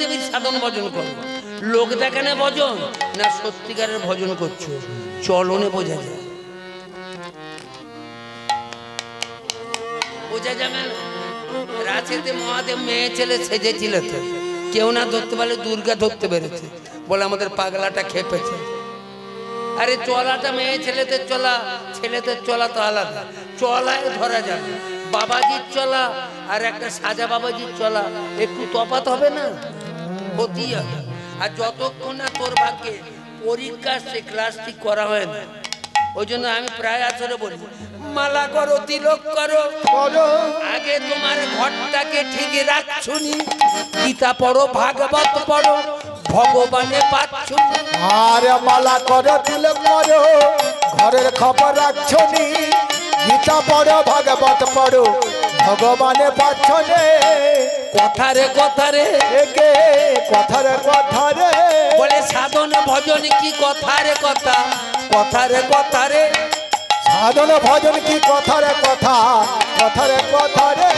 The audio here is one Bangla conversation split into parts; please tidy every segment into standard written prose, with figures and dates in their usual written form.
দেবীর সাধন ভজন করো। লোক দেখানে ভজন না সত্যিকারের ভজন করছো, চলনে বোঝা যায়। বোঝা যাবে না। রাতেতে মহাদেব মেয়ে ছেলে সেজেছিল, কেউ না ধরতে পারলে দুর্গা ধরতে পেরেছে, বলে আমাদের পাগলাটা খেপেছে। আরে চলাটা মেয়ে ছেলেদের চলা, ছেলেদের চলা তো আলাদা, চলায় ধরা যাবে। বাবাজির চলা আর একটা সাজা বাবাজির চলা একটু তফাৎ হবে না, হতেই হবে। আর যতক্ষণ না তোর ভাগ্যে পরীক্ষা সে ক্লাসটি করা হয় না, ওই জন্য আমি প্রায় আসরে বলি মালা করো, তিলক করো, আগে তোমার ঘরটাকে ঠিক রাখছুনি, গীতা পড়ো, ভাগবত পড়ো, ভগবানে পাচ্ছ। আরে মালা করো, তিলক করো, ঘরের খবর রাখছুনি, গীতা পড়ো, ভাগবত পড়ো, ভগবানে পাচ্ছ নে। কথারে কথারে একে কথারে কথারে বলে সাধন ভজন কি কথারে কথা, কথারে কথারে সাধন ভজন কি কথারে কথা, কথারে কথারে।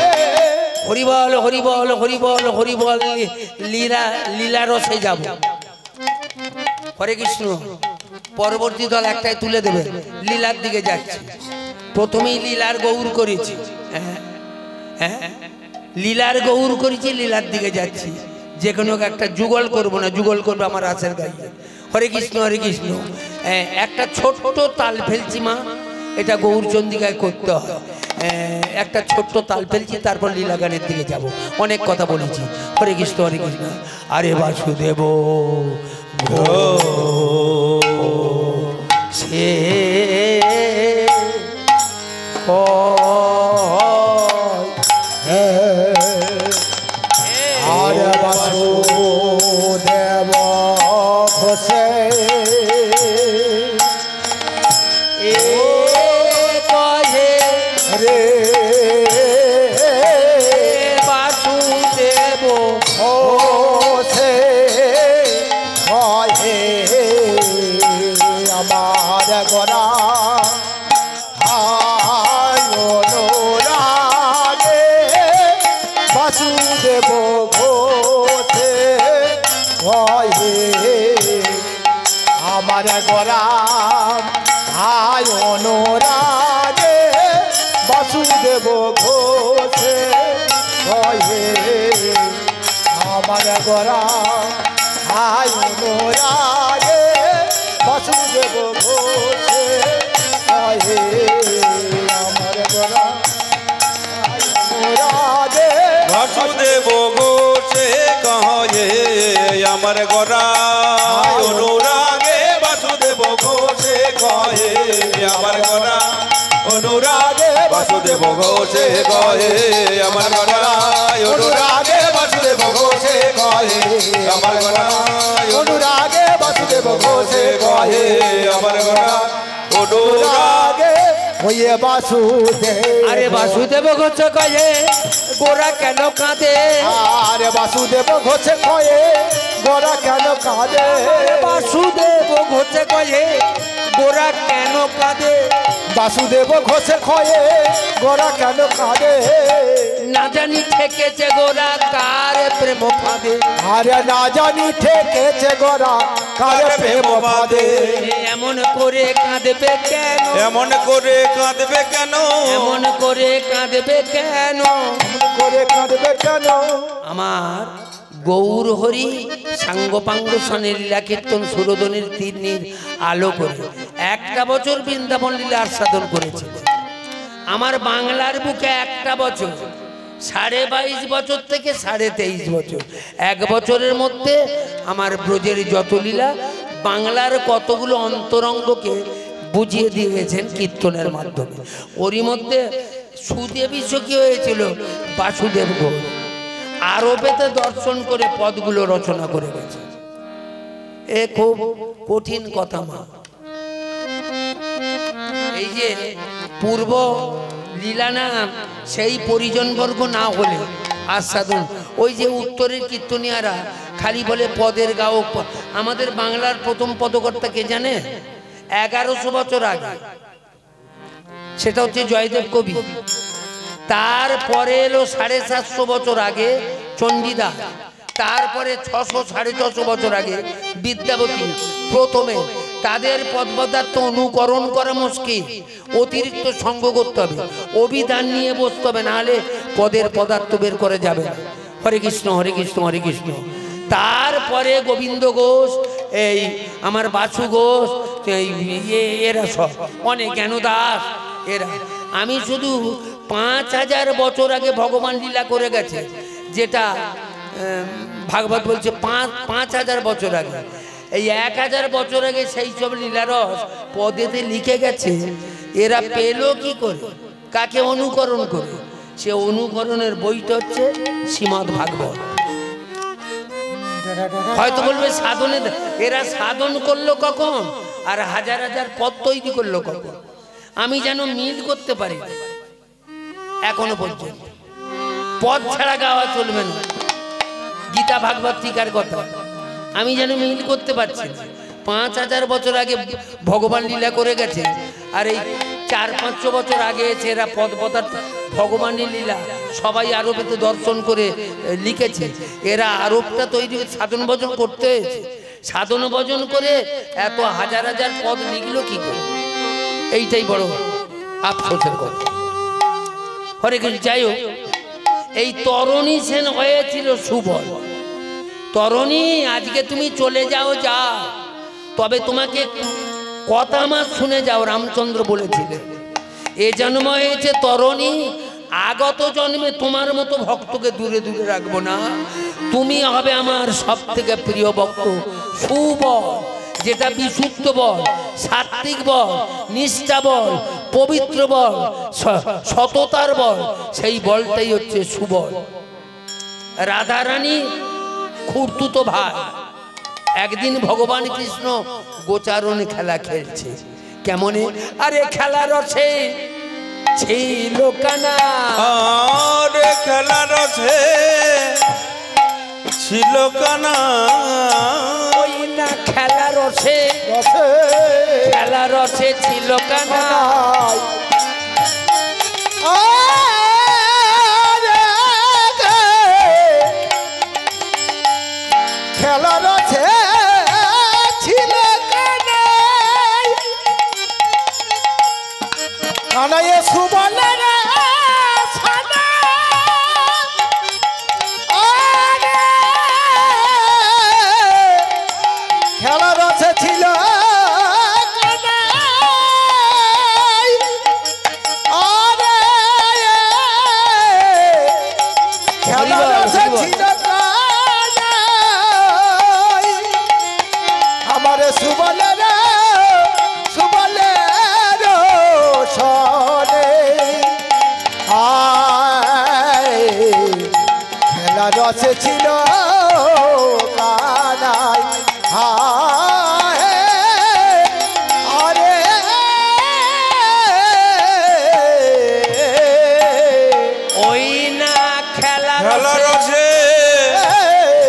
হরিবল হরিবল হরিবল হরিবল, লীলা লীলা রসে যাব। হরে কৃষ্ণ। পরবর্তী দল একটাই তুলে দেবে, লীলার দিকে যাচ্ছে। প্রথমেই লীলার গৌর করেছি, হ্যাঁ হ্যাঁ লীলার গৌর করেছি, লীলার দিকে যাচ্ছি। যে কোনো একটা যুগল করবো না, যুগল করবো আমার রাসের গাইয়ে। হরে কৃষ্ণ হরে কৃষ্ণ। একটা ছোট্ট তাল ফেলছি মা, এটা গৌরচন্দিকায় করতে হয়। একটা ছোট্ট তাল ফেলছি, তারপর লীলা গানের দিকে যাব। অনেক কথা বলেছি। হরে কৃষ্ণ হরে কৃষ্ণ। আরে বাসুদেব সে আরে বাসুদেব ঘোষে রে বাসুদেব ঘোষে কহে আমার গরা অনুরাগে বাসুদেব ঘোষে কহে আমার গরা হায় অনুরাগে বাসুদেব ঘোষে কহে আমার গরা হায় অনুরাগে বাসুদেব ঘোষে কহে আমার গরা হায় অনুরাগে বাসুদেব ঘোষে কহে আমার গরা অনুরাগে, বাসুদেব ঘোষে কহে আমার গরা অনুরাগে, বাসুদেব ঘোষে কহে আমার গরা অনুরাগে, বাসুদেব ঘোষে কহে আমার গরা অনুরাগে, বাসুদেব ঘোষে কহে আমার গরা অনুরাগে হয়ে বাসুদেব। আরে বাসুদেব ঘোষ কয়ে গোরা কেন কাঁদে, আরে বাসুদেব ঘোষে কয়ে গোরা কেন কাঁদে, বাসুদেব ঘোষ কয়ে গোরা কেন কাঁদে, বাসুদেব ঘোষে কয়ে গোরা কেন কাঁদে, না জানি ঠেকেছে গোরা কার প্রেম ফাঁদে, আরে না জানি ঠেকেছে গোরা কার প্রেম ফাঁদে, এমন করে কাঁদবে কেন, এমন করে কাঁদবে কেন, এমন করে কাঁদবে কেন, করে কাঁদবে কেন। আমার গৌর হরি সাঙ্গপাঙ্গ সনে লীলা কীর্তন সুরধনের তীর্ণির আলো করে একটা বছর বৃন্দাবন লীলা আস্বাদন করেছে। আমার বাংলার বুকে একটা বছর, 22.5 বছর থেকে 23.5 বছর, এক বছরের মধ্যে আমার ব্রজের যত লীলা বাংলার কতগুলো অন্তরঙ্গকে বুঝিয়ে দিয়ে গেছেন কীর্তনের মাধ্যমে। ওরই মধ্যে সুদেবী সখী হয়েছিল বাসুদেব ঘোষ, আরবেতে দর্শন করে পদগুলো রচনা করে গেছে। এ খুব কঠিন কথা মা। এই যে পূর্ব লীলা নাম সেই পরিজনবর্গ না হলে আস্বাদন, ওই যে উত্তরের কীর্তনিয়ারা খালি বলে পদের গায়ক। আমাদের বাংলার প্রথম পদকর্তা কে জানে? 1100 বছর আগে, সেটা হচ্ছে জয়দেব কবি। তারপরে এলো 750 বছর আগে চণ্ডীদাস, তারপরে 600-650 বছর আগে বিদ্যাবতী প্রথমে তাদের পদ পদার্থ অনুকরণ করা মুশকিল, অতিরিক্ত সঙ্গ করতে হবে, অভিধান নিয়ে বসতে হবে, নাহলে পদের পদার্থ বের করে যাবে না। হরে কৃষ্ণ হরে কৃষ্ণ হরে কৃষ্ণ। তারপরে গোবিন্দ ঘোষ, এই আমার বাসু ঘোষ, এরা সব অনেক জ্ঞানদাস এরা। আমি শুধু 5000 বছর আগে ভগবান লীলা করে গেছে, যেটা ভাগবত বলছে 5000 বছর আগে। এই 1000 বছর আগে সেই সব লীলারস পদেতে লিখে গেছে। এরা পেল কি করে, কাকে অনুকরণ করে? সে অনুকরণের বইটা হচ্ছে শ্রীমদ্ ভাগবত। হয়তো বলবে সাধনে, এরা সাধন করলো কখন আর হাজার হাজার পদ তৈরি করলো কখন? আমি যেন মিল করতে পারি এখনো পর্যন্ত। পদ ছাড়া গাওয়া চলবে না, গীতা ভাগবত টিকার কথা আমি যেন মিল করতে পারছি। 5000 বছর আগে ভগবান লীলা করে গেছে, আর এই 400-500 বছর আগে এসে এরা পদ পদার্থ ভগবানের লীলা সবাই আরবেতে দর্শন করে লিখেছে। এরা আরবটা তৈরি সাধন ভজন করতে হয়েছে, সাধন ভজন করে এত হাজার হাজার পদ লিখলো কি করে? এইটাই বড় আফসোসের কথা। হরে কৃষ্ণ। যাই হোক, এই তরণী সেন হয়েছিল সুবল। তরণী, আজকে তুমি চলে যাও, যাও, তবে তোমাকে কথা আমার শুনে যাও। রামচন্দ্র বলেছিলেন এ জন্ম হয়েছে তরণী, আগত জন্মে তোমার মতো ভক্তকে দূরে দূরে রাখবো না, তুমি হবে আমার সব থেকে প্রিয় ভক্ত। সুবল, যেটা বিশুদ্ধ বল, সাত্বিক বল, নিষ্ঠা বল, পবিত্র বল, সততার বল, সেই বলটাই হচ্ছে সুবল। রাধারানী খুড়তুতো ভাই, একদিন ভগবান কৃষ্ণ গোচারণে খেলা খেলছে। কেমনে? আরে খেলার রসে ছিল কানা, আরে খেলার রসে ছিল কানা, ওই না খেলার রসে, খেলার রসে ছিল কানা। খেলার আছে ছিল কানাই সুবলের ছানা, খেলার আছে ছিল কানাই, খেলার আছে ছিল সুবলের সুবলের সনে খেলা রসে ছিল কানাই। আরে ওই না খেলা রসে,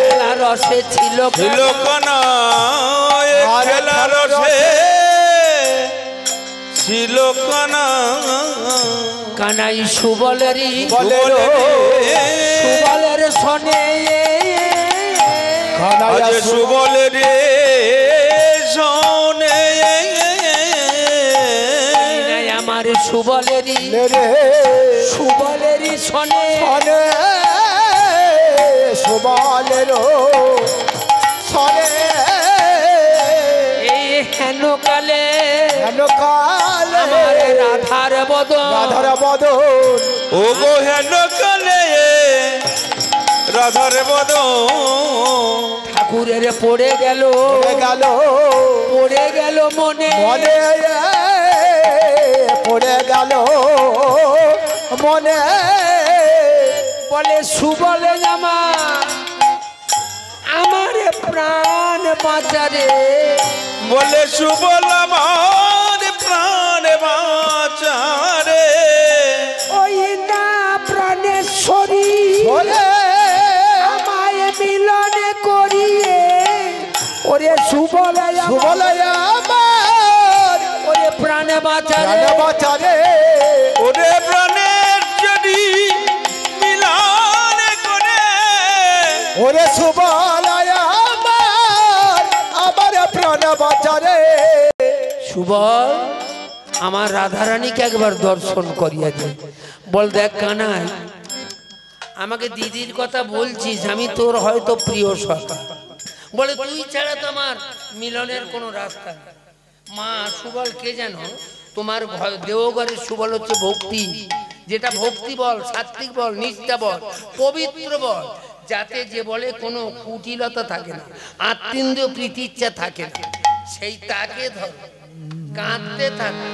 খেলা রসে ছিল কানা, খেলার রসে ছিল কানা। কানাই সুবলেরই সুবলের সনে, আজ সুবলের সনে, আমার সুবলেরই সুবলেরই সনে, সুবলের সনে হেন কালে আমার রাধার বদন, রাধার বদন, ও গো হেন কালে রাধার বদন, ঠাকুরের পড়ে গেল পড়ে গেল মনে, মনে পড়ে গেল মনে, বলে সুবলে জামা আমার প্রাণ বাঁচারে, বলে সুবল আমার প্রাণ বাঁচারে, ওই না প্রাণেশ্বরী আমায় মিলন করিয়ে, ওরে সুবলে আমার ওরে প্রাণ বাঁচারে, ওরে প্রাণের যদি মিলন করে ওরে সুবলায় আমার প্রাণ বাঁচারে। সুবল আমার রাধারানীকে একবার দর্শন করিয়া দে। বল দেখ কানাই, আমাকে দিদির কথা বলছিস, আমি তোর হয়তো প্রিয় সখা, বলে তুই ছাড়া তো আমার মিলনের কোনো রাস্তা নেই। মা সুবল কে যেন তোমার দেওঘরের সুবল হচ্ছে ভক্তি, যেটা ভক্তি বল, সাত্বিক বল, নিষ্ঠা বল, পবিত্র বল, যাতে যে বলে কোনো কুটিলতা থাকে না, আত্মীয় প্রীতি ইচ্ছা থাকে না, সেই তাকে ধর, কাঁদতে থাকে।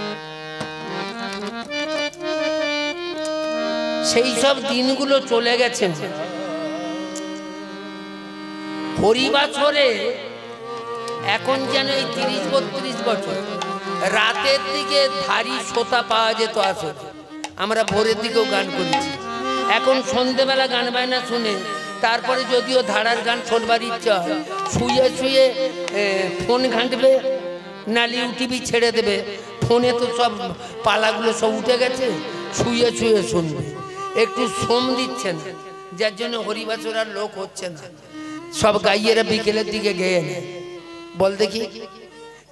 সেই সব দিনগুলো চলে গেছে। হরিবাছরে এখন যেন এই 30-32 বছর রাতের দিকে ধারি শ্রোতা পাওয়া যেত আসলে, আমরা ভোরের দিকেও গান করেছি। এখন সন্ধেবেলা গান বায়না শুনে তারপরে যদিও ধারার গান শোনবার ইচ্ছা হয়, শুয়ে শুয়ে ফোন ঘাঁটবে, নালি ইউটিভি ছেড়ে দেবে। ফোনে তো সব পালাগুলো সব উঠে গেছে, শুয়ে শুয়ে শুনবে, একটু শ্রম দিচ্ছে না, যার জন্য হরিবাছর আর লোক হচ্ছে না। সব গাইয়েরা বিকেলের দিকে গেয়ে নেয়। বল দেখি,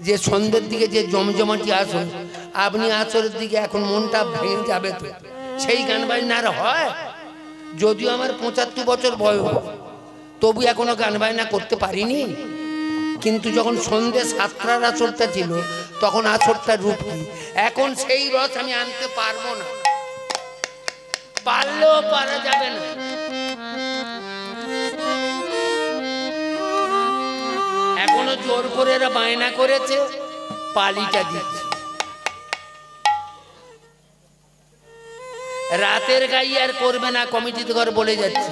যে সন্ধ্যের দিকে যে জমজমাটি আসর, আপনি আসরের দিকে এখন মনটা ভেঙে যাবে তো, সেই গান বাজনা আর হয়? যদিও আমার 75 বছর বয়স, তবু এখনো গান বাজনা করতে পারিনি। কিন্তু যখন সন্ধ্যে 7টার আসরটা ছিল, তখন আসরটার রূপ কি, এখন সেই রস আমি আনতে পারবো না, পারলেও পারা যাবে না। এখনো জোর করে এরা বায়না করেছে, পালিটা দিচ্ছে। রাতের গাইয়ে আর করবে না, কমিটিতে ঘর বলে যাচ্ছে,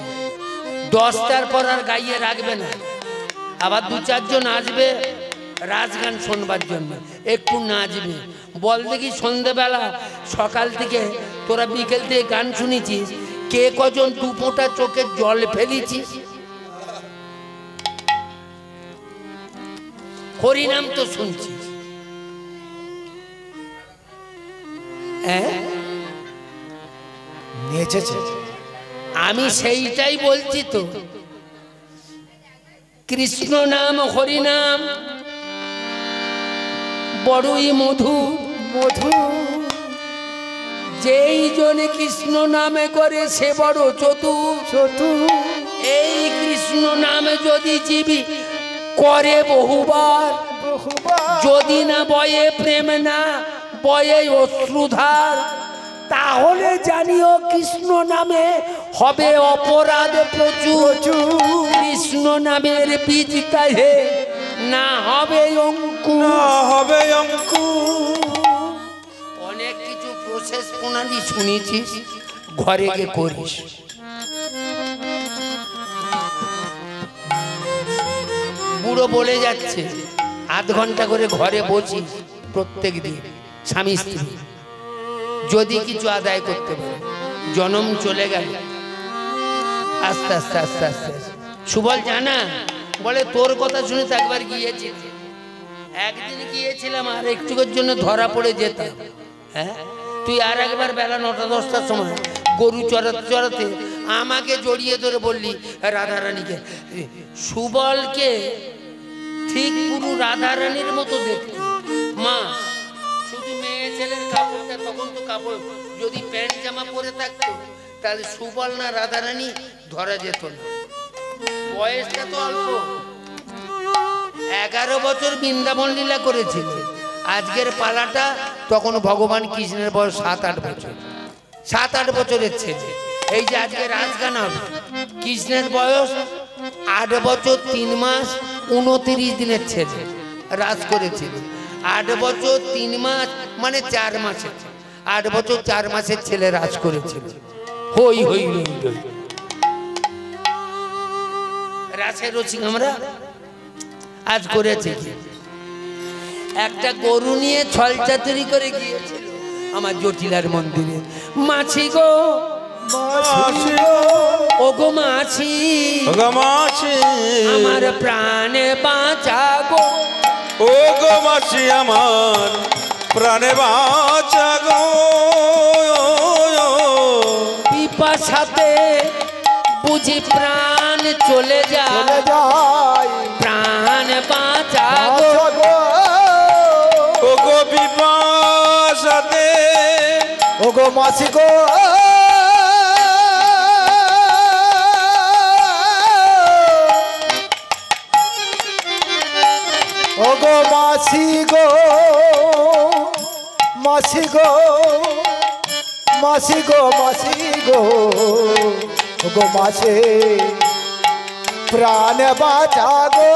10টার পর আর গাইয়ে রাখবে না। আবার 2-4 জন আসবে রাজগান শোনবার জন্য, একটু নাচবে। বল দেখি সন্ধ্যেবেলা সকাল থেকে তোরা বিকেল থেকে গান শুনেছিস, কে কজন 2 ফোঁটা চোখে জল ফেলেছিস? হরিনাম তো শুনছিস, আমি সেইটাই বলছি তো। কৃষ্ণ নাম হরিনাম বড়ই মধু, মধু যেই জনে কৃষ্ণ নামে করে সে বড় চতুর। এই কৃষ্ণ নামে যদি জীবী করে বহুবার, যদি না বয়ে প্রেম, না বয়ে অশ্রুধার, তাহলে জানিও কৃষ্ণ নামে হবে অপরাধ প্রচুর। কৃষ্ণ নামের বীজ তাহে না হবে অঙ্কুর। অনেক কিছু প্রসেস প্রণালী শুনেছিস, ঘরে গিয়ে করিস। বুড়ো বলে যাচ্ছে, আধ ঘন্টা করে ঘরে বসি প্রত্যেক দিন স্বামী স্ত্রী, যদি কিছু আদায় করতে পারে। জনম চলে গেল, আস্তে আস্তে আস্তে আস্তে। সুবল জানা, বলে তোর কথা শুনে তো একবার গিয়েছি, একদিন গিয়েছিলাম, আর একটুকুর জন্য ধরা পড়ে যেতাম। হ্যাঁ, তুই আর একবার বেলা 9টা-10টার সময় গরু চড়াতে চড়াতে আমাকে জড়িয়ে ধরে বললি রাধারানীকে। সুবলকে ঠিক পুরো রাধারানীর মতো দেখতে। মা শুধু মেয়ে ছেলের কাপড়টা, তখন তো কাপড় যদি প্যান্ট জামা পরে থাকতো তাহলে সুবল না রাধারানী ধরা যেত না। বয়সটা তো অল্প, 11 বছর বৃন্দাবন লীলা করেছিল। আজকের পালাটা তখন ভগবান কৃষ্ণের বয়স 7-8 বছর, 7-8 বছরের ছেলে। এই যে আজকে রাজগান হবে, কৃষ্ণের বয়স 8 বছর 3 মাস 29 দিনের ছেলে রাজ করেছিল। 8 বছর 3 মাস মানে 4 মাসের, 8 বছর 4 মাসের ছেলে রাজ করেছিল। হই হই হই হই রাসের রসিক আমরা আজ করেছি। একটা গরু নিয়ে ছলচাতুরি করে গিয়েছিল আমার জটিলার মন্দিরে। মাছি গো, ও গো মাছি, আমার প্রাণে বাঁচা গো, ও গো মাছি আমার প্রাণে বাঁচা গো। পিপাসাতে বুঝি প্রাণ প্রাণ চলে যায় প্রাণ বাঁচা গো ওগো বিপাশাতে ওগো মাসি গো ওগো মাসি গো মাসি গো মাসি গো মাসি গো ওগো মাসে প্রাণ বাঁচা গো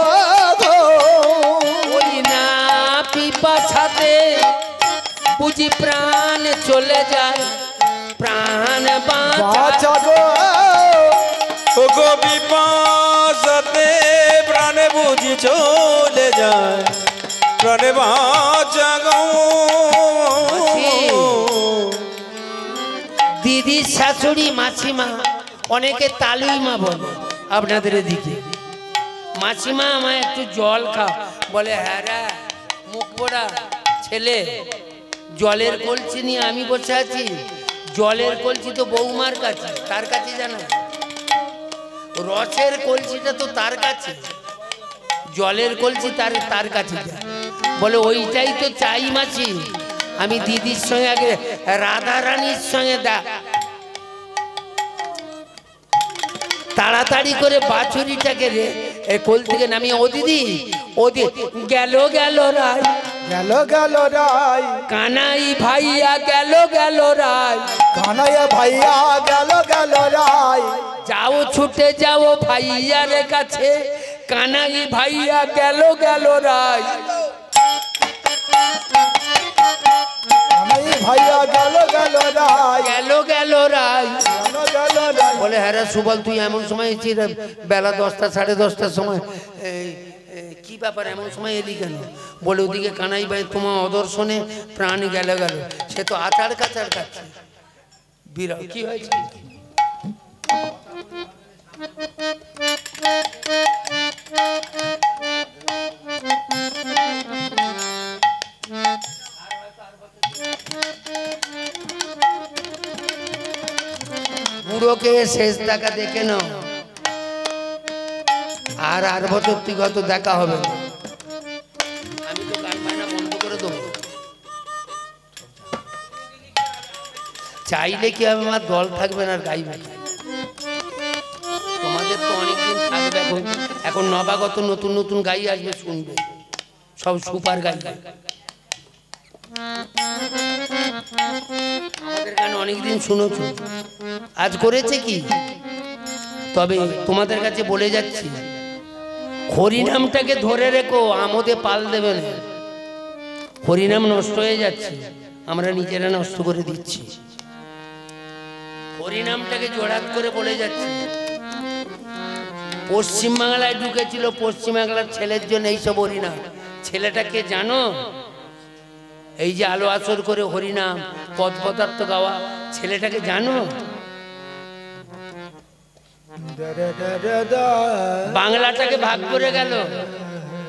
ওই না পিপাসাতে বুঝি প্রাণ চলে যায় প্রাণ বাঁচা গো ওগো বিপাশাতে প্রাণে বুঝি চলে যায় প্রাণে বাঁচা গো দিদি শাশুড়ি মাসিমা অনেকে তালুই মা বলে আপনাদের এদিকে মাসিমা আমায় একটু জল খাও বলে হ্যাঁ রে মুখ পোড়া ছেলে জলের কলসি নিয়ে আমি বসে আছি জলের কলসি তো বৌমার কাছে তার কাছে জানা রসের কলসিটা তো তার কাছে জলের কলসি তার কাছে বলে ওইটাই তো চাই মাছি আমি দিদির সঙ্গে আগে রাধা রানীর সঙ্গে তাড়াতাড়ি করে বাছুরিটাকে রে কোল থেকে নামিয়ে ও দিদি গেল গেল রায় গেল গেল রায় কানাই ভাইয়া গেল গেল রায় কানাইয়া ভাইয়া গেল গেল রায় যাও ছুটে যাও ভাইয়ার কাছে কানাই ভাইয়া গেল গেল রায় কানাই ভাইয়া গেল গেল রায় গেল গেল রায় বলে হ্যাঁ সুবল তুই এমন সময় এসেছিস বেলা 10টা 10:30টার সময় কি ব্যাপার এমন সময় এলি কেন বলে ওদিকে কানাই ভাই তোমার অদর্শনে প্রাণ গেল গেল সে তো আচার কাচার কাছে বিরাট কি হয়েছে বুড়োকে শেষ দেখা দেখে নাও আর বছর গত দেখা হবে আমি তো গান বাজনা বন্ধ করে দেবো চাইলে কি হবে আমার দল থাকবে না গাইবে তোমাদের তো অনেকদিন থাকবে এখন নবাগত নতুন নতুন গাই আসবে শুনবে সব সুপার গাই আমাদের গান অনেকদিন শুনেছো আজ করেছে কি তবে তোমাদের কাছে বলে যাচ্ছি হরিনামটাকে ধরে রেখো আমোদে পাল দেবে না হরিনাম নষ্ট হয়ে যাচ্ছে আমরা নিজেরা নষ্ট করে দিচ্ছি হরিনামটাকে জোড়াত করে বলে যাচ্ছি পশ্চিমবাংলায় ঢুকেছিল পশ্চিমবাংলার ছেলের জন্য এইসব হরিনাম ছেলেটাকে জানো এই যে আলো আসর করে হরিনাম পদ পদার্থ গাওয়া ছেলেটাকে জানো বাংলাটাকে ভাগ করে গেল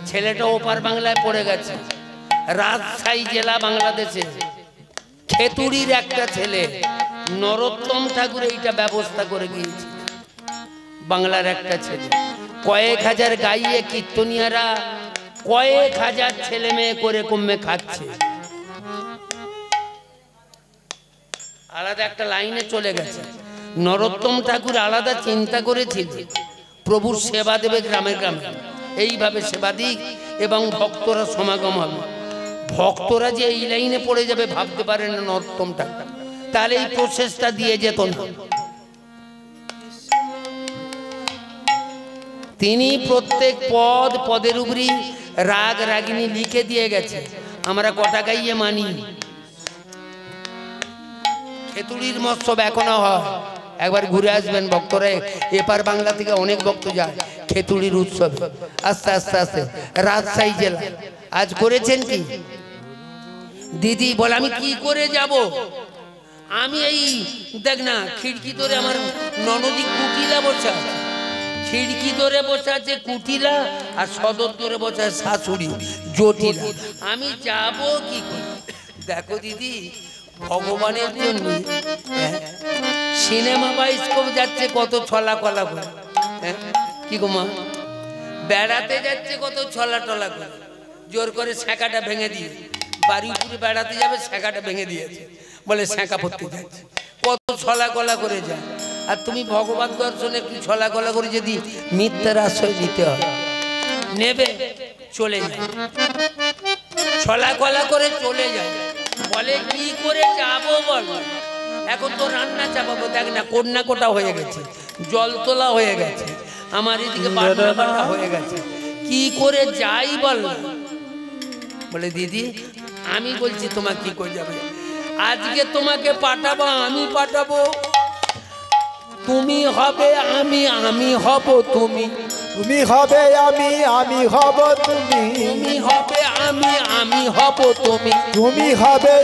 ছেলেটা ওপার বাংলায় পড়ে গেছে রাজশাহী জেলা বাংলাদেশে খেতুড়ির একটা ছেলে নরোত্তম ঠাকুর এইটা ব্যবস্থা করে গিয়েছে বাংলার একটা ছেলে কয়েক হাজার গাইয়ে কীর্তনিয়ারা কয়েক হাজার ছেলে মেয়ে করে কমে খাচ্ছে আলাদা একটা লাইনে চলে গেছে নরোত্তম ঠাকুর আলাদা চিন্তা করেছিল প্রভুর সেবা দেবে গ্রামে গ্রামে এইভাবে সেবা দিক এবং ভক্তরা সমাগম হবে ভক্তরা যে এই লাইনে পড়ে যাবে ভাবতে পারে না নরোত্তম ঠাকুর তাহলে এই প্রসেসটা দিয়ে যেত না তিনি প্রত্যেক পদের উপরই রাগ রাগিনী লিখে দিয়ে গেছে আমরা কটা গাইয়ে মানি খেতুড়ির মৎসব এখনো হয় একবার ঘুরে আসবেন ভক্তরা এপার বাংলা থেকে অনেক ভক্ত যায় খেতুড়ির উৎসব আস্তে আস্তে আস্তে রাজশাহী জেলা আজ করেছেন কি দিদি বলে আমি কি করে যাব আমি এই দেখ না খিড়কি ধরে আমার ননদী কুটিলা বসে আছে খিড়কি ধরে বসে আছে কুটিলা আর সদর ধরে বসে আছে শাশুড়ি জটিলা আমি যাব কি করে দেখো দিদি ভগবানের জন্য সিনেমা বাইস্কোপ যাচ্ছে কত ছলা কলা করে কি গো মা? বেড়াতে যাচ্ছে কত ছলা টলা করে, জোর করে ছ্যাঁকাটা ভেঙে দিয়ে, বাড়ি উপরে বেড়াতে যাবে ছ্যাঁকাটা ভেঙে দিয়েছে, বলে ছ্যাঁকা পড়তে যাচ্ছে, কত ছলা গলা করে যায়। আর তুমি ভগবত দর্শনে একটু ছলা গলা করে যদি মিথ্যার আশ্রয় নিতে হয়, নেবে, চলে যায়, ছলা গলা করে চলে যায়, বলে কি করে যাবো বল, এখন তো রান্না চাপাবো, দেখ না কন্যা কোটা হয়ে গেছে, জল তোলা হয়ে গেছে, আমার এদিকে বান্না বান্না হয়ে গেছে, কি করে যাই বল। বলে দিদি আমি বলছি তোমাকে কি করে যাবে, আজকে তোমাকে পাঠাবো, আমি পাঠাবো, তুমি হবে আমি, আমি হব তুমি, তুমি হবে আমি হব তুমি, তুমি হবে আমি, আমি হব তুমি, তুমি হবে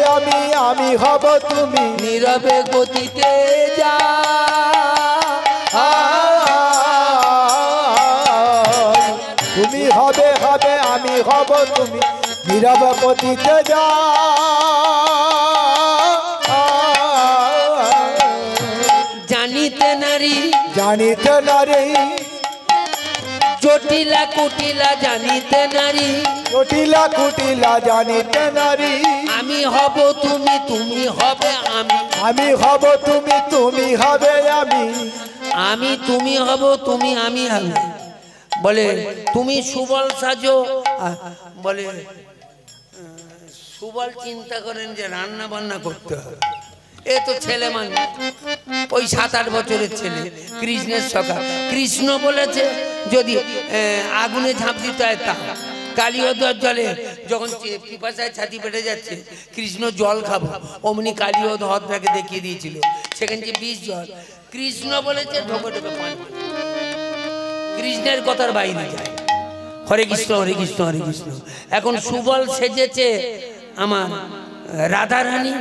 আমি হব তুমি, নীরবে গতিতে যা, তুমি হবে আমি হব তুমি, নীরব গতিতে যা। জানিতে নারী, জানিতে নারী, জটিলা কুটিলা জানিতে নারী, জটিলা কুটিলা জানিতে নারী, আমি হব তুমি, তুমি হবে আমি, আমি হব তুমি, তুমি হবে আমি, আমি তুমি হব তুমি, আমি হবে। বলে তুমি সুবল সাজো, বলে সুবল চিন্তা করেন যে রান্না বান্না করতে হবে, এ তো ছেলে মানুষ, ওই 7-8 বছরের ছেলে, কৃষ্ণের সখা, কৃষ্ণ বলেছে যদি আগুনে ঝাঁপ দিতে হয় তা, কালীয়দর জলে যখন পিপাসায় ছাতি পেটে যাচ্ছে, কৃষ্ণ জল খাবো, অমনি কালীয়দ হদ্রাকে দেখিয়ে দিয়েছিল, সেখানে যে বিষ জল, কৃষ্ণ বলেছে ঢোকে ঢোকে পান, কৃষ্ণের কথার বাইরে যায়। হরে কৃষ্ণ হরে কৃষ্ণ হরে কৃষ্ণ। এখন সুবল সেজেছে আমার রাধারানী,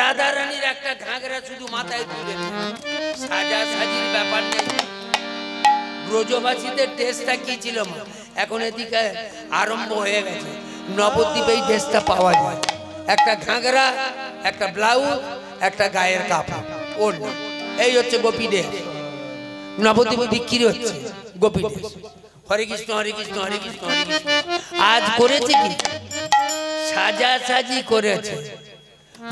রাধারানীর একটা ঘাগরা শুধু মাথায় তুলেছে, সাজা সাজির ব্যাপার নেই। ব্রজবাসীদের ড্রেসটা কি ছিল মা, এখন এদিকে আরম্ভ হয়ে গেছে, নবদ্বীপে এই ড্রেসটা পাওয়া যায়, একটা ঘাগরা, একটা ব্লাউজ, একটা গায়ের কাপড়, ওর এই হচ্ছে গোপী ড্রেস, নবদ্বীপে বিক্রি হচ্ছে গোপী ড্রেস। হরে কৃষ্ণ হরে কৃষ্ণ হরে কৃষ্ণ হরে কৃষ্ণ। আজ করেছে কি সাজা সাজি করেছে,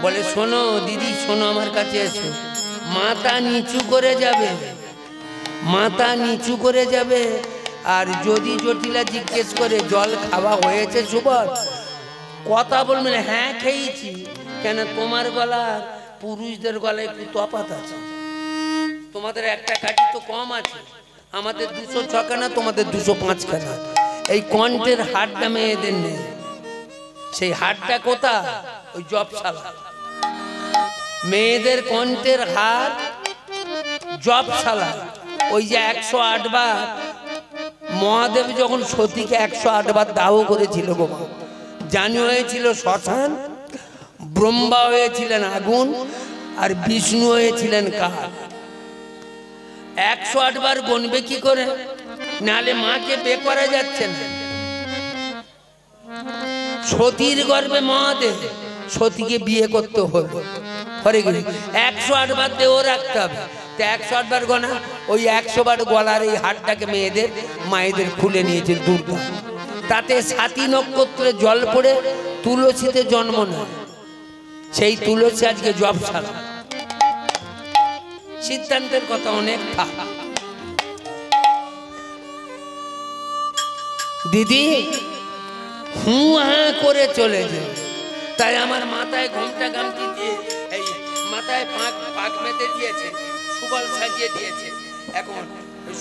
বলে শোনো দিদি শোনো, আমার কাছে এসো, মাথা নিচু করে যাবে, মাথা নিচু করে যাবে, আর যদি জটিলা জিজ্ঞেস করে জল খাওয়া হয়েছে সুবল, কথা বলবেন হ্যাঁ খেয়েছি, কেন তোমার গলা পুরুষদের গলায় একটু তফাৎ আছে, তোমাদের একটা কাঠি তো কম আছে, আমাদের 206 খানা, তোমাদের 205 খানা, এই কণ্ঠের হাড়টা মেয়েদের নেই, সেই হাড়টা কোথা, ওই জপশালা, মেয়েদের কণ্ঠের হাড় জপশালা, ওই যে 108 বার মহাদেব যখন সতীকে 108 বার দাহ করেছিল গো, জানি হয়েছিল শ্মশান, ব্রহ্মা হয়েছিলেন আগুন, আর বিষ্ণু হয়েছিলেন কাঠ। 108 বার গণবে কি করে, নালে মাকে বে করা যাচ্ছে না। সতীর গর্ভে মহাদেব, সতীকে বিয়ে করতে হলো, হরে কৃষ্ণ, 108 বার দেহ রাখতে হবে, 108 বার গনা, ওই 100 বার গলার এই হাড়টাকে মেয়েদের মায়েদের খুলে নিয়েছে দুর্গা, তাতে 7 নক্ষত্রে জল পড়ে তুলসীতে জন্ম নেয়, সেই তুলসী আজকে জপশালা। সিদ্ধান্তের কথা অনেক থাক দিদি, হুঁ হাঁ করে চলে যায়, তাই আমার মাথায় ঘোমটা গামটি দিয়ে, এই মাথায় পাক মেতে দিয়েছে, সুবল সাজিয়ে দিয়েছে, এখন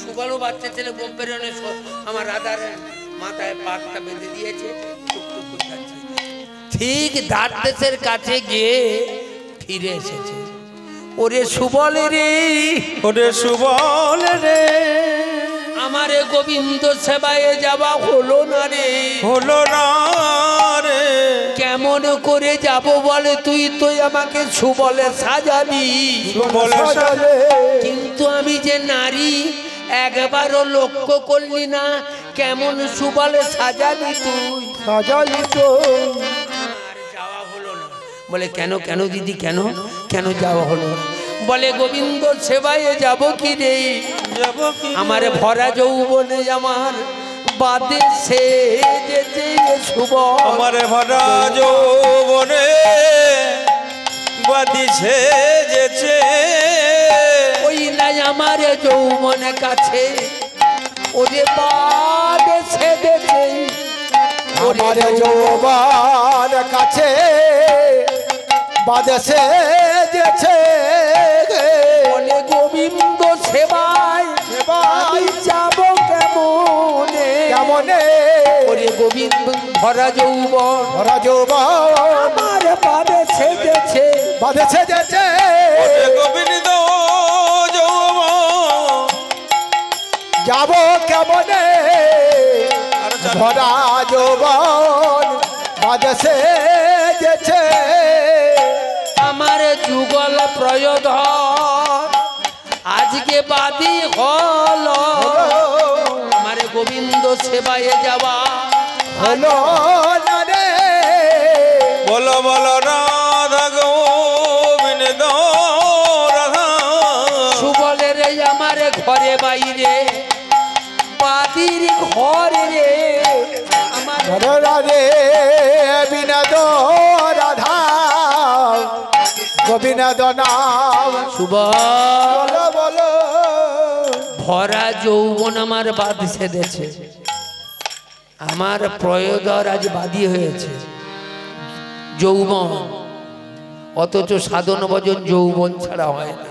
সুবলও বাচ্চা ছেলে বোম্বেরনে আমার রাধার মাথায় পাকটা বেঁধে দিয়েছে, টুকটুক করে যাচ্ছে, ঠিক দ্বারদেশের কাছে গিয়ে ফিরে এসেছে, ওরে সুবল রে, ওরে সুবল রে, আমারে গোবিন্দ সেবায় যাওয়া হলো না রে, হলো না রে, কেমন করে যাব বলে, তুই তো আমাকে সুবলে সাজালি, সুবলে সাজালে, কিন্তু আমি যে নারী একবারও লক্ষ্য করলি না, কেমন সুবলে সাজালি তুই, সাজালি তো, আর যাওয়া হলো না। বলে কেন কেন দিদি, কেন কেন যাওয়া হলো না, বলে গোবিন্দ সেবায় যাব কি রে, যাব কি আমার ভরা যৌবনে আমার বাদে সেজেছে শুভ, আমার ভরা যৌবনে বাদিছে যেছে, ওই নাই আমার যৌবনে কাছে ওরে বাদে সেজেছে, আমার যৌবন কাছে বাদেশে যেছে, বলে গোবিন্দ সেবায় আমি যাব কেমনে, কেমনে ওরে গোবিন্দ ভরা যৌবন ভরা যৌবন আমার বাদে সেজেছে, বাদেশে যেছে, ওরে গোবিন্দ যৌবন যাব কেমনে আর চল। ভরা যৌবন বাদেশে যেছে, আমার যুগল প্রয়োধন আজকে বাদী হল, আমার গোবিন্দ সেবায় যাওয়া হলো না রে, বলো বলো রাধা গোবিন্দ রাধা, সুবলের আমার ঘরে বাইরে বাদীর ঘরে রে, আমার ঘরে রাধে বিনোদ রাধা গোবিন্দ নাম, সুবল বলো বলো ভরা যৌবন আমার বাদ সেধেছে, আমার প্রয়োদর আজ বাদী হয়েছে যৌবন, অথচ সাধন ভজন যৌবন ছাড়া হয় না,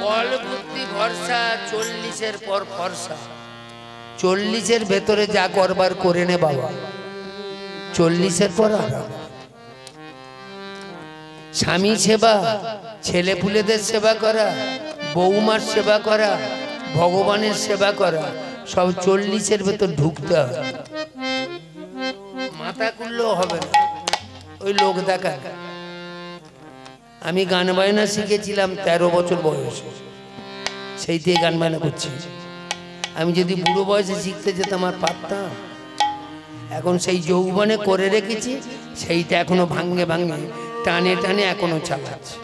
বল বুদ্ধি ভরসা 40-এর পর ফরসা, 40-এর ভেতরে যা করবার করে নে বাবা, 40-এর পর আরাম। স্বামী সেবা, ছেলে পুলেদের সেবা করা, বৌমার সেবা করা, ভগবানের সেবা করা, সব 40-এর ভেতর ঢুকতে হবে, মাথা খুললেও হবে না, ওই লোক দেখা। আমি গান বায়না শিখেছিলাম 13 বছর বয়সে, সেইতেই গান বায়না করছি। আমি যদি বুড়ো বয়সে শিখতে যেতাম আর পারতাম, এখন সেই যৌবনে করে রেখেছি, সেইটা এখনো ভাঙ্গে ভাঙ্গে টানে টানে এখনো চালাচ্ছে,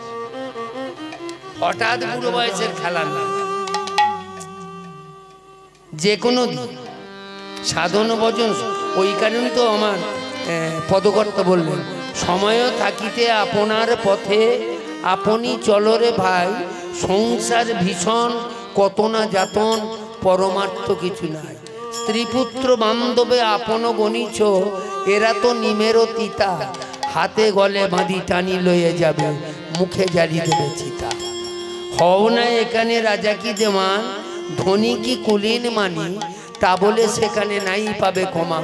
হঠাৎ বুড়ো বয়সের খেলা না, যে কোনো সাধন ভজন। ওই কারণে তো আমার পদকর্তা বললেন, সময় থাকিতে আপনার পথে আপনি চলরে ভাই, সংসার ভীষণ কত না যাতন পরমার্থ কিছু নাই, স্ত্রীপুত্র বান্ধবে আপন গণিছ এরা তো নিমেরও তিতা, হাতে গলে বাঁধি টানি লয়ে যাবে মুখে জারি দেবে চিতা, হও না এখানে রাজা কি দেওয়ান ধনী কি কুলীন মানি, তা বলে সেখানে নাই পাবে ক্ষমা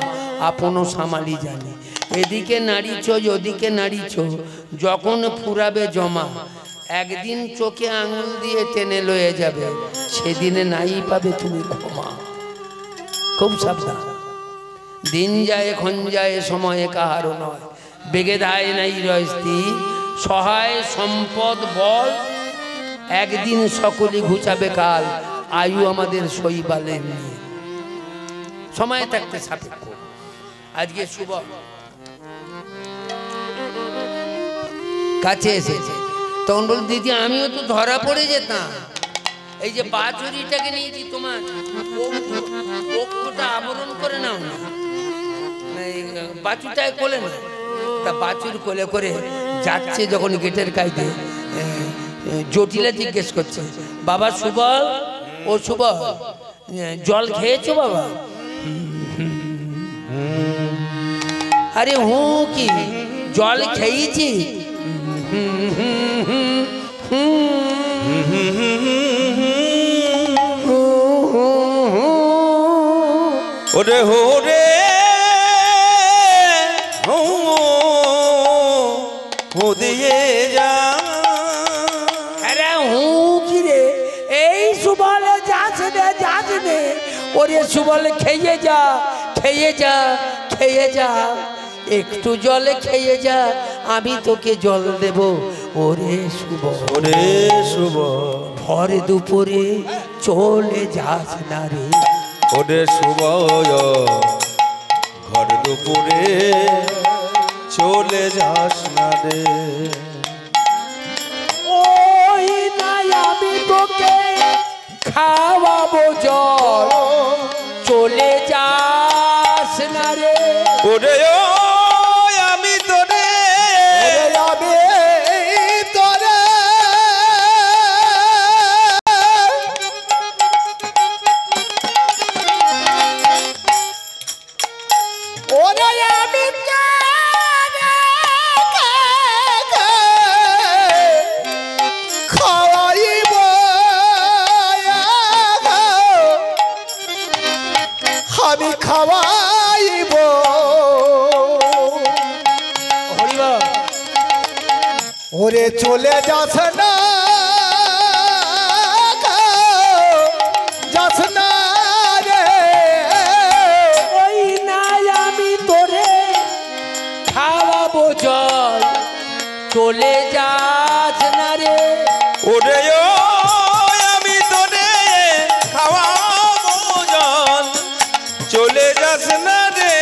আপনও সামালি জানি, এদিকে নাড়িছ ওদিকে নাড়িছ যখন ফুরাবে জমা, একদিন চোখে আঙুল দিয়ে টেনে লয়ে যাবে সেদিনে নাই পাবে তুমি ক্ষমা, খুব সাবধান। দিন যায় ক্ষণ যায় সময়ে কাহারও নয়, বেগে দায় নাই রয় স্থির, সহায় সম্পদ বল একদিন সকলে ঘুচাবে কাল, আয়ু আমাদের শৈবালের নিয়ে, সময় থাকতে সাপেক্ষ। আজকে শুভ কাছে এসেছে, তখন বল দিদি আমিও তো ধরা পড়ে যেতাম, এই যে বাছুরিটাকে নিয়েছি তোমার বক্ষটা আবরণ করে নাও না, বাছুরটাকে কোলে না, তা বাছুর কোলে করে যাচ্ছে যখন গেটের কাইতে জটিলা জিজ্ঞেস করছে, বাবা সুবল, ও সুবল জল খেয়েছো বাবা? আরে হু কি জল খেয়েছি, ওরে হোরে হো দিয়ে যা, আরে হু কি রে, এই সুবলে যাস নে, ওরে সুবলে খেয়ে যা খেয়ে যা খেয়ে যা, একটু জলে খেয়ে যা আমি তোকে জল দেব, ওরে সুবল ওরে শুভ, ভর দুপুরে চলে যাস না রে, ওরে শুভ ঘর দুপুরে চলে যাস না রে। ওই নাই আমি তোকে খাওয়াবো জল, চলে যাস না রে। ওরে ও আমি তোরে আমি তোরে ওরে আমি খাওয়াইব আমি খাওয়াইব। ওরে চলে যাস না যাস না রে। ওই নাই আমি তোরে খাওয়াবো জল, চলে যাস না রে। ওরে ও আমি তোরে খাওয়াবো জল, চলে যাস না রে।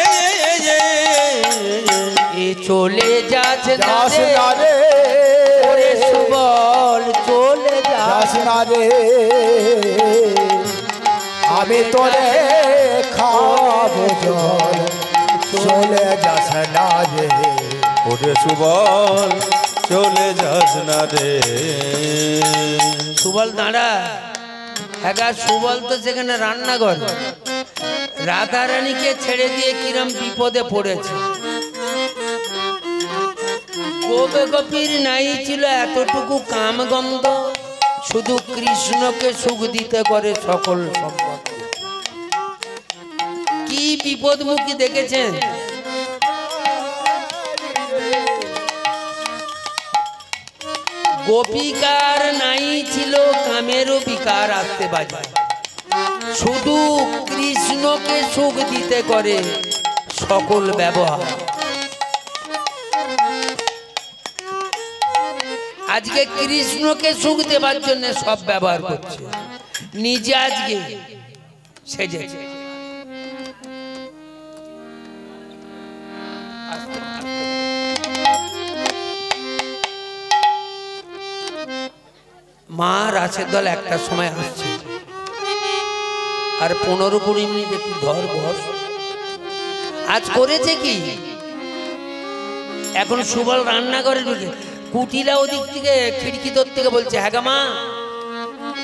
এ চলে যাস না যাস রে, না রে। ওরে সুবল চলে যাস যাস না রে। আমি তোরে খাওয়াবো জল, চলে যাস না রে। ওরে সুবল চলে যাস না রে। সুবল দাঁড়া। একা সুবল তো সেখানে রান্নাঘর, রাধারানীকে ছেড়ে দিয়ে কিরম বিপদে পড়েছে। গোপে গোপীর নাই ছিল এতটুকু কামগন্ধ, শুধু কৃষ্ণকে সুখ দিতে করে সকল সম্পদ। কি বিপদমুখী দেখেছেন। গোপিকার নাই ছিল কামেরও বিকার আসতে বাজায়, শুধু কৃষ্ণকে সুখ দিতে করে সকল ব্যবহার। আজকে কৃষ্ণকে সুখ দেবার জন্য সব ব্যবহার করছে, নিজে আজকে সেজেছে। মা রাসের দল একটা সময় আসছে, আর 15-20 মিনিট একটু ধর বস। আজ করেছে কি, এখন সুবল রান্নাঘরে ঢুকে কুটিরা ওদিক থেকে খিড়কি দর থেকে বলছে, হ্যাঁ গা মা,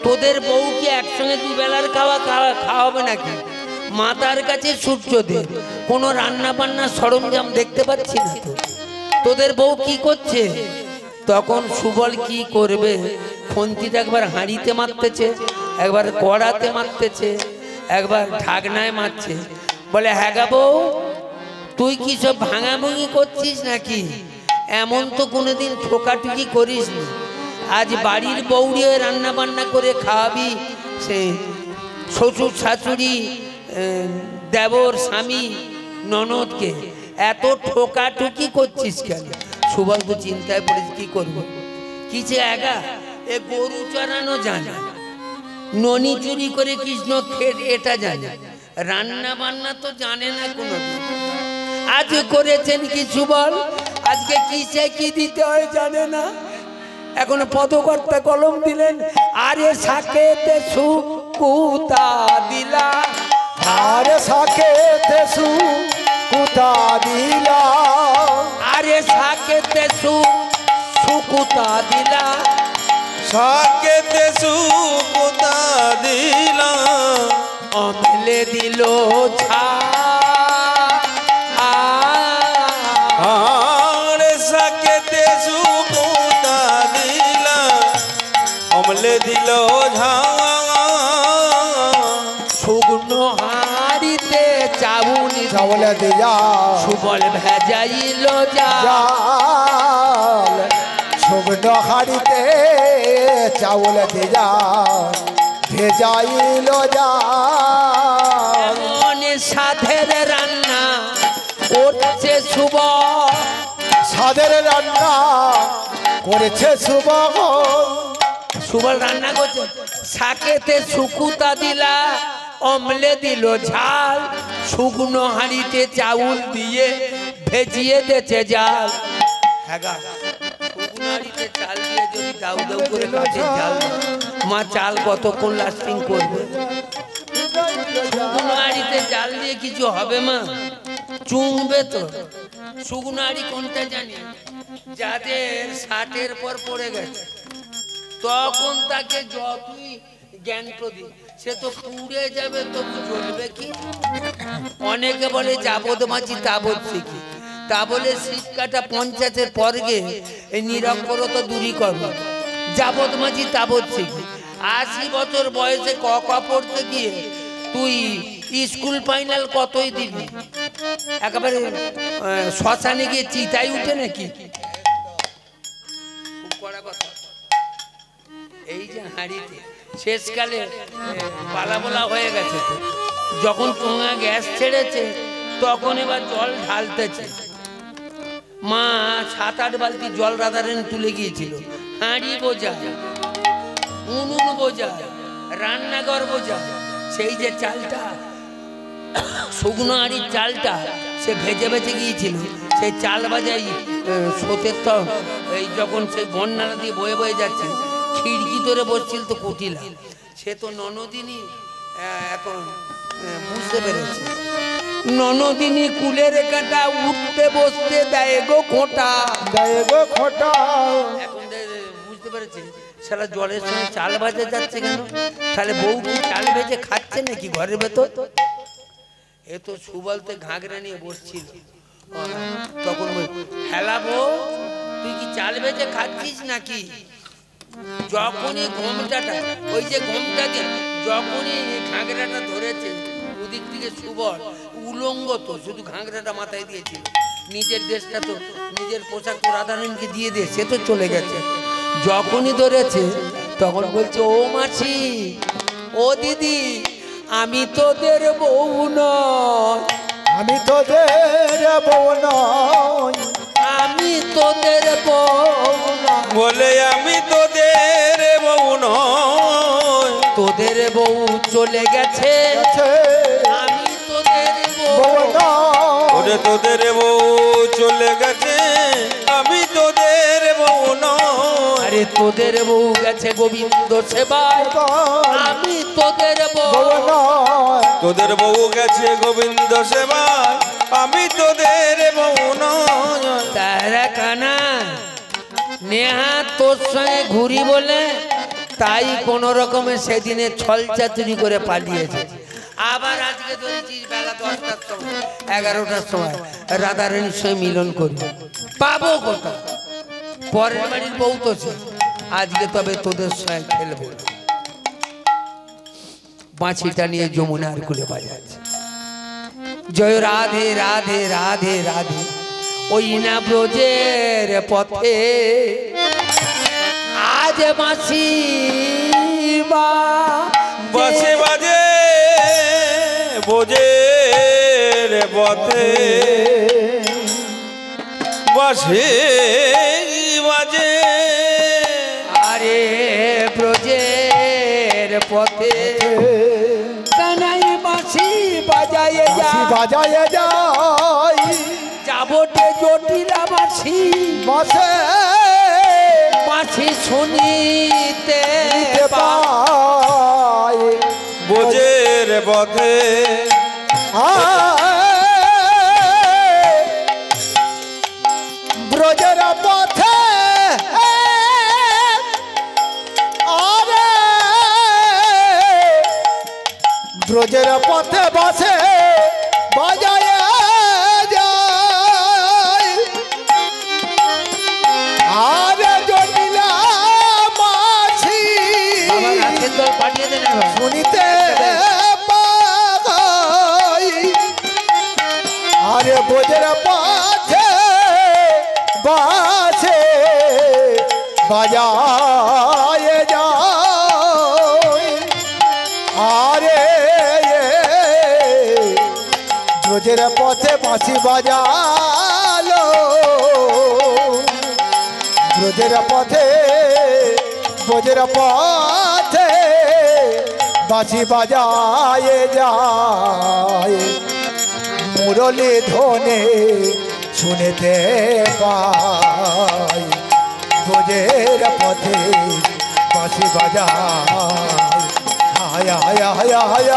তোদের বউ কি একসঙ্গে দুবেলার খাওয়াবে নাকি? মাতার কাছে সূর্যদেব, কোনো রান্না বান্নার সরঞ্জাম দেখতে পাচ্ছি না তো, তোদের বউ কি করছে? তখন সুবল কি করবে, ফন্তিটা একবার হাঁড়িতে মারতেছে, একবার কড়াতে মারতেছে, একবার ঢাকনায় মারছে। বলে, হ্যাঁ গা বউ, তুই কি সব ভাঙাভাঙি করছিস নাকি? এমন তো কোনোদিন ঠোকাঠুকি করিস নি। আজ বাড়ির বউরে রান্না বান্না করে খাওয়াবি, সে শ্বশুর শাশুড়ি, দেবর, স্বামী, ননদকে, এত ঠোকাঠুকি করছিস কেন? সুবল তো চিন্তায় পড়েছে, কি করবো, কিছু একা এ গরু চড়ানো জানে, ননি চুরি করে কৃষ্ণ খেয়ে এটা জানে, রান্না বান্না তো জানে না কোনোদিন। আজ করেছেন কি সুবল, আজকে কিসে কি দিতে হয় জানে না। এখন পদকর্তা কলম দিলেন, আরে সাকেতে সুকুতা দিলা, আরে সাকেতে সুকুতা দিলা, আরে সাকেতে সুকুতা দিলা, সাকেতে সুকুতা দিলা, অমলে দিল ছা, আরে সাকেতে সুকুতা দিলা, অমলে দিল ঝা, শুকনো হাড়িতে চাউল চাউল দিয়া সুবল ভেজাইল জাল, শুকনো হাড়িতে চাউল দিয়া ভেজাইল জাল। মনে সাধের রান্না করছে সুবল, সাদের রান্না করেছে সুবল, সুবল রান্না করছে, শাকেতে শুকুতা দিলা, অমলে দিল ঝাল, শুকনো হাঁড়িতে চাউল দিয়ে ভেজিয়ে দেছে জাল। শুকনাড়িতে চাল দিয়ে যদি দাউ দাউ করে কাঠের জাল মা চাল কতক্ষণ লাস্টিং করবে? শুকনাড়িতে জাল দিয়ে কিছু হবে মা? চুংবে তো। শুকনাড়ি কোনটা জানি? যাদের 60-এর পর পড়ে গেছে তখন তাকে যতই জ্ঞান প্রদীপ সে তো পুড়ে যাবে, তবু জ্বলবে কি? অনেকে বলে যাবত মাছি তাবত শিখি, তা বলে শীত কাটা 50-এর পর গিয়ে এই নিরক্ষরতা দূরী করবে। যাবত মাঝি তাবত শিখি, 80 বছর বয়সে ক ক পড়তে গিয়ে তুই স্কুল ফাইনাল কতই দিবি? একেবারে শ্মশানে গিয়ে চিতাই উঠে নাকি? খুব কড়া কথা। এই যে হাঁড়িতে শেষকালে পালা বলা হয়ে গেছে, যখন চোঙা গ্যাস ছেড়েছে তখন এবার জল ঢালতেছে। মা 7-8 বালতি জল রাধারানী তুলে গিয়েছিল। হাঁড়ি বোঝা, উনুন বোঝা, রান্নাঘর বোঝা, সেই যে চালটা শুকনো হাঁড়ির চালটা সে ভেজে ভেজে গিয়েছিল, সেই চাল বাজাই স্রোতের তো এই যখন সেই বন্যাটা দিয়ে বয়ে বয়ে যাচ্ছে, খিড়কি ধরে বসছিল তো কুটিলা, সে তো ননদিনী এখন বুঝতে পেরেছে। ননদিনী কুলের কাটা উঠতে বসতে দেয় গো খোঁটা, দেয় গো খোঁটা। এখন বুঝতে পেরেছে সারা জলের সঙ্গে চাল ভাজা যাচ্ছে কেন? তাহলে বউ কি চাল ভেজে খাচ্ছে নাকি ঘরের ভেতর? এ তো সুবলতে ঘাগরা নিয়ে বসছিল, তখন হেলা বউ তুই কি চাল ভেজে খাচ্ছিস নাকি? যখনই ঘোমটাটা ওই যে ঘোমটা দিয়ে যখনই ঘাগরাটা ধরেছে, ওদিক থেকে সুবল উলঙ্গ তো শুধু ঘাগরাটা মাথায় দিয়েছিল, নিজের দেশটা তো নিজের পোশাক তো রাধারানীকে দিয়ে দিয়ে সে তো চলে গেছে। যখনই ধরেছে তখন বলছে ও মাসি, ও দিদি, আমি তোদের বউ নয়, আমি তোদের বউ নয়, আমি তোদের বউ নয়, বলে আমি তোদের বউ নয়, তোদের বউ চলে গেছে, আমি তোদের বউ বউ নয়। ওরে তোদের বউ চলে গেছে, আমি তোদের বউ নয়। আরে তোদের বউ গেছে গোবিন্দ সেবায়, আমি তোদের বউ বউ নয়। তোদের বউ গেছে গোবিন্দ সেবায়, আমি তোদের বউ নয়। তারা কানা নেহা তোর সঙ্গে ঘুরি বলে তাই কোন রকমে সেদিনে ছল চাতুরি করে পালিয়েছে। আবার আজকে ধরেছিস বেলা 10টার সময় 11টার সময় রাধারানীর সঙ্গে মিলন করবি, পাবো কোথা? পরের বাড়ির বউ তো সে, আজকে তবে তোদের সঙ্গে খেলবো। বাঁশিটা নিয়ে যমুনার কুলে বাজাচ্ছে জয় রাধে রাধে রাধে রাধে, ওই না ব্রজের পথে আজ বাঁশি বাঁশি বাজে বোঝে রে পথে, বাঁশি বাজে আরে ব্রজের পথে কানাই বাঁশি বাজায় বাঁশি বাজায় যাই, যাবটে জটিলা বাঁশি বসে বাঁশি শুনিতে পাই, বোঝে রে পথে। ব্রজের পথে আরে ব্রজের পথে বসে বাজায় যায়, আরে জটিলা মাছি পাঠিয়ে দেন শুনিতে পাই, আরে ব্রজের পথে বাসে বাজায় যায়, আরে ব্রজের পথে বাঁশি বাজালো, ব্রজের পথে ব্রজের পথে বাঁশি বাজায় যায়, মুরলী ধ্বনে শুনেতে পাই ব্রজের পথে বাঁশি বাজায় হায় হায় হায় হায়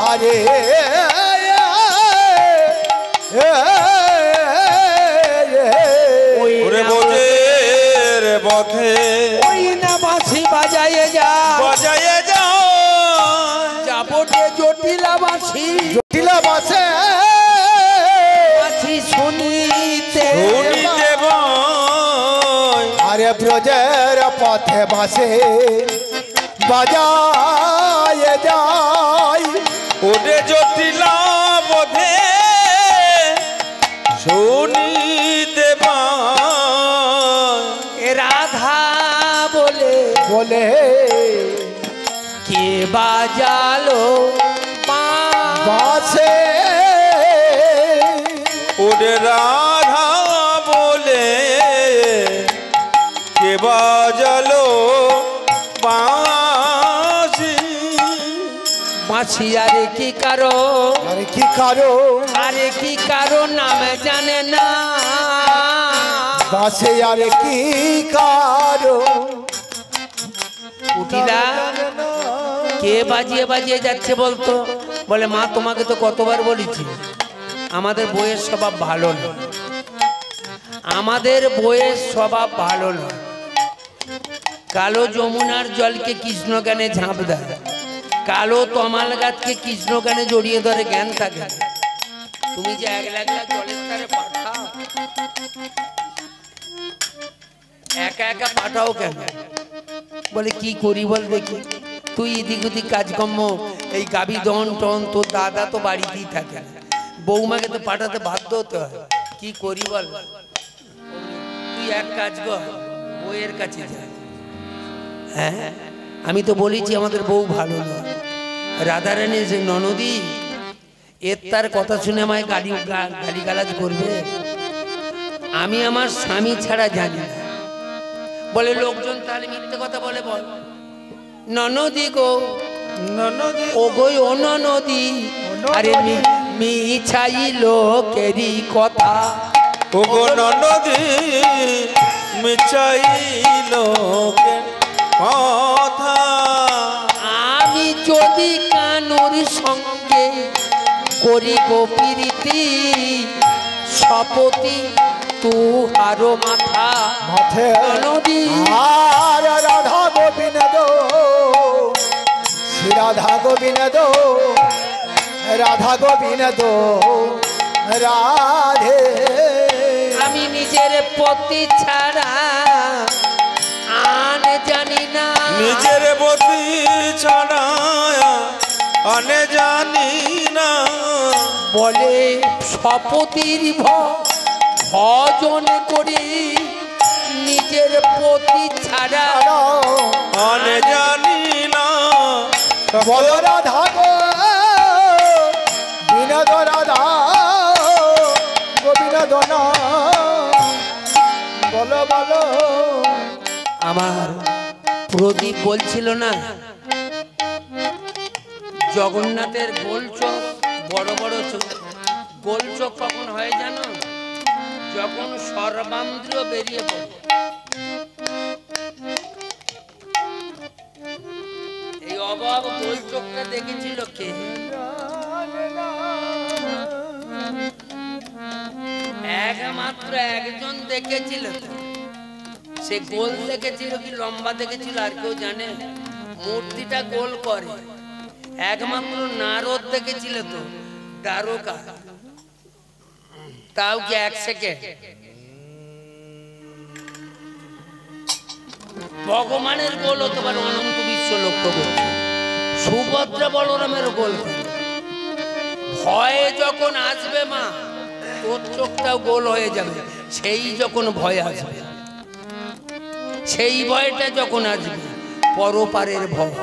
আরে ওরে ব্রজের পথে ওই না বাঁশি বাজায়ে যা বাজায়ে যাও যাবটে জটিলা বাঁশি জটিলা বাসে বাঁশি শুনিতে শুনিতে পাই আরে ব্রজের পথে বাসে বাজায় যাই ওরে জটিলা পথে শুনিতে পাই এ রাধা বলে বলে কে বাজালো বাসে ওরে রাধা বলে কে বাজালো বাঁশি বাঁশি আরে কি কারো আরে কি কারো আরে কি কারো নাম জানে না বাসে আরে কি কারো উঠিলা কে বাজিয়ে বাজিয়ে যাচ্ছে বলতো বলে মা তোমাকে তো কতবার বলেছি আমাদের বইয়ের স্বভাব ভালো না আমাদের বইয়ের স্বভাব ভালো না কালো যমুনার জলকে কৃষ্ণ জ্ঞানে ঝাঁপ দেয় কালো তমাল গাছকে কৃষ্ণ জ্ঞানে জড়িয়ে ধরে জ্ঞান থাকে তুমি যে এক লাখ জলের ধারে পাঠাও একা একা পাঠাও কেন বলে কি করি বল দেখি তুই এদিক ওদিক কাজকর্ম এই গাবি দন টন তোর দাদা তো বাড়িতেই থাকে বৌমাকে তো পাঠাতে বাধ্য হতে হয় কি করি বল তুই এক কাজ কর বউয়ের কাছে যা হ্যাঁ আমি তো বলেছি আমাদের বউ ভালো নয় রাধারানী যে ননদী এর তার কথা শুনে আমায় গালিগালাজ করবে আমি আমার স্বামী ছাড়া জানি না বলে লোকজন তাহলে মিথ্যে কথা বলে বল ননদী গো ননদী ও গো ও ননদী আরে মিছাই লোকেরই কথা ও গো ননদী মিছাইল কথা আমি যদি কানুর সঙ্গে করি গো প্রীতি শপথি তুহারো মাথা মাথে নদী আর রাধা গোবিন্দ শ্রী রাধা গোবিন্দ রাধা গোবিন্দ রাধে আমি নিজের পতি ছাড়া আন জানি না নিজের বতি ছাড়া আনে জানি না বলে শপথির ভজন করি নিজের পতি ছাড়া আনে জানি না বল রাধা গো বিনোদ রাধা গোবিন্দ না বলো বলো আমার প্রদীপ বলছিল না জগন্নাথের গোল চোখ বড় বড় চোখ গোল চোখ কখন হয় জানো যখন সর্বান্দ্রিয় বেরিয়ে পড়ে এই অভাব গোল চোখটা দেখেছিল কে একমাত্র একজন দেখেছিল সে গোল দেখেছিল কি লম্বা দেখেছিল আর কেউ জানে মূর্তিটা গোল করে একমাত্র নারদ দেখেছিল তো দ্বারকা তাও কি এক সেকেন্ড ভগবানের গোল হতে পারে অনন্ত বিশ্ব লক্ষ্য করছে সুভদ্রা বলরামের গোল ভয়ে যখন আসবে মা তোর চোখটাও গোল হয়ে যাবে সেই যখন ভয় আসবে সেই ভয়টা যখন আসবে পরপারের ভয়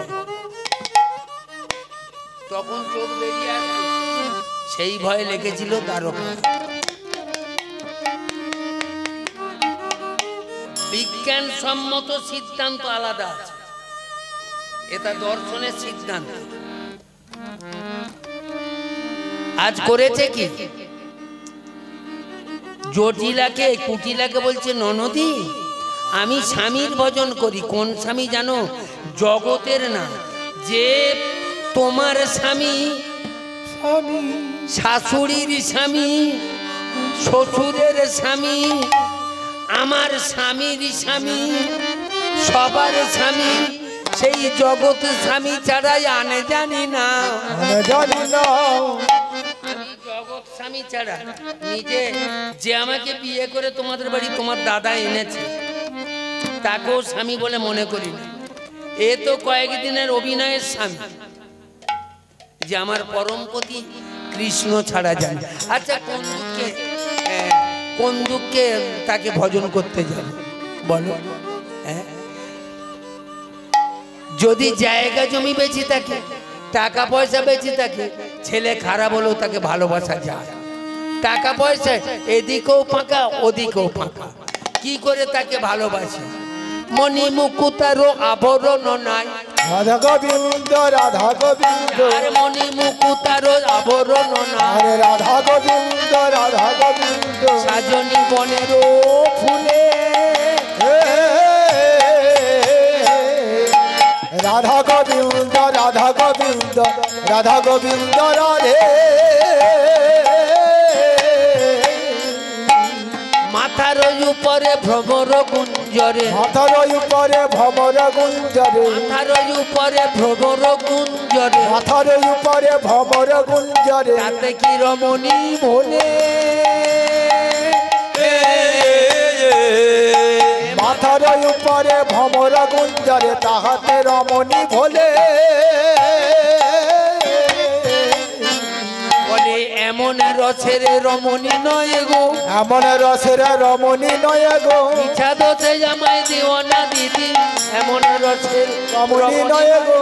তখন চোখ বেরিয়ে আসবে সেই ভয় লেগেছিল দ্বারকা বিজ্ঞানসম্মত সিদ্ধান্ত আলাদা আছে এটা দর্শনের সিদ্ধান্ত আজ করেছে কি জটিলাকে কুটিলাকে বলছে ননদি আমি স্বামীর ভজন করি। কোন স্বামী জানো? জগতের না, যে তোমার স্বামী, শাশুড়ির স্বামী, শ্বশুরের স্বামী, আমার স্বামীর স্বামী, সবার স্বামী, সেই জগৎ স্বামী ছাড়াই আনে জানি না। আমি জানি না আমি জগৎ স্বামী ছাড়া নিজে যে আমাকে বিয়ে করে তোমাদের বাড়ি তোমার দাদা এনেছে তাকেও স্বামী বলে মনে করি না। এ তো কয়েকদিনের অভিনয়ের স্বামী, যে আমার পরমপতি কৃষ্ণ ছাড়া যায়। আচ্ছা কোন দুঃখে তাকে ভজন করতে যাবে বলো? হ্যাঁ, যদি জায়গা জমি বেঁচে থাকে, টাকা পয়সা বেঁচে থাকে, ছেলে খারাপ হলেও তাকে ভালোবাসা যায়। টাকা পয়সা এদিকেও ফাঁকা ওদিকেও ফাঁকা, কি করে তাকে ভালোবাসে? মণি মুকুতারও আভরণ নাই, রাধা গোবিন্দ রাধা গোবিন্দ, আর মণি মুকুতারও আভরণ নাই, রাধা গোবিন্দ রাধা গোবিন্দ, সাজনী বনেরও ফুলে, রাধা গোবিন্দ রাধা গোবিন্দ, রাধা গোবিন্দ রাধে। মাথার উপরে ভ্রমর গুঞ্জরে, মাথার উপরে ভ্রমর গুঞ্জরে, মাথার উপরে ভ্রমর গুঞ্জরে, মাথার উপরে ভ্রমর গুঞ্জরে, তাতে কি রমণী ভোলে, মাথার উপরে ভ্রমর গুঞ্জরে, তাহাতে রমণী ভোলে। বলে এমন রসের রমণী নয় গো, এমন রসের রমণী নয় গো, ইচ্ছা দোষে জামাই দিও না দিদি, এমন রসের রমণী নয় গো,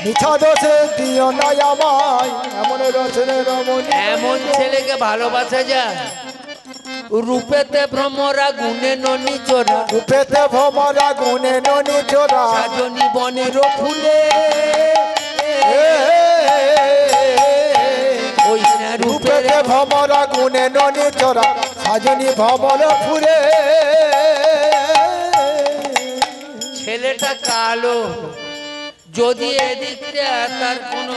মিছা দোষে দিও না আমায়, এমন রসের রমণী। এমন ছেলেকে ভালোবাসা যায়। রূপেতে ভ্রমরা গুণে ননি চোরা, রূপেতে ভ্রমরা গুণে ননি চোরা, সাজনী বনের ফুলে, ওই না রূপের রূপেতে ভ্রমরা গুণে ননি চোরা, সাজনী ভ্রমর ফুলে। ছেলেটা কালো, যদি এদিকটা তার কোনো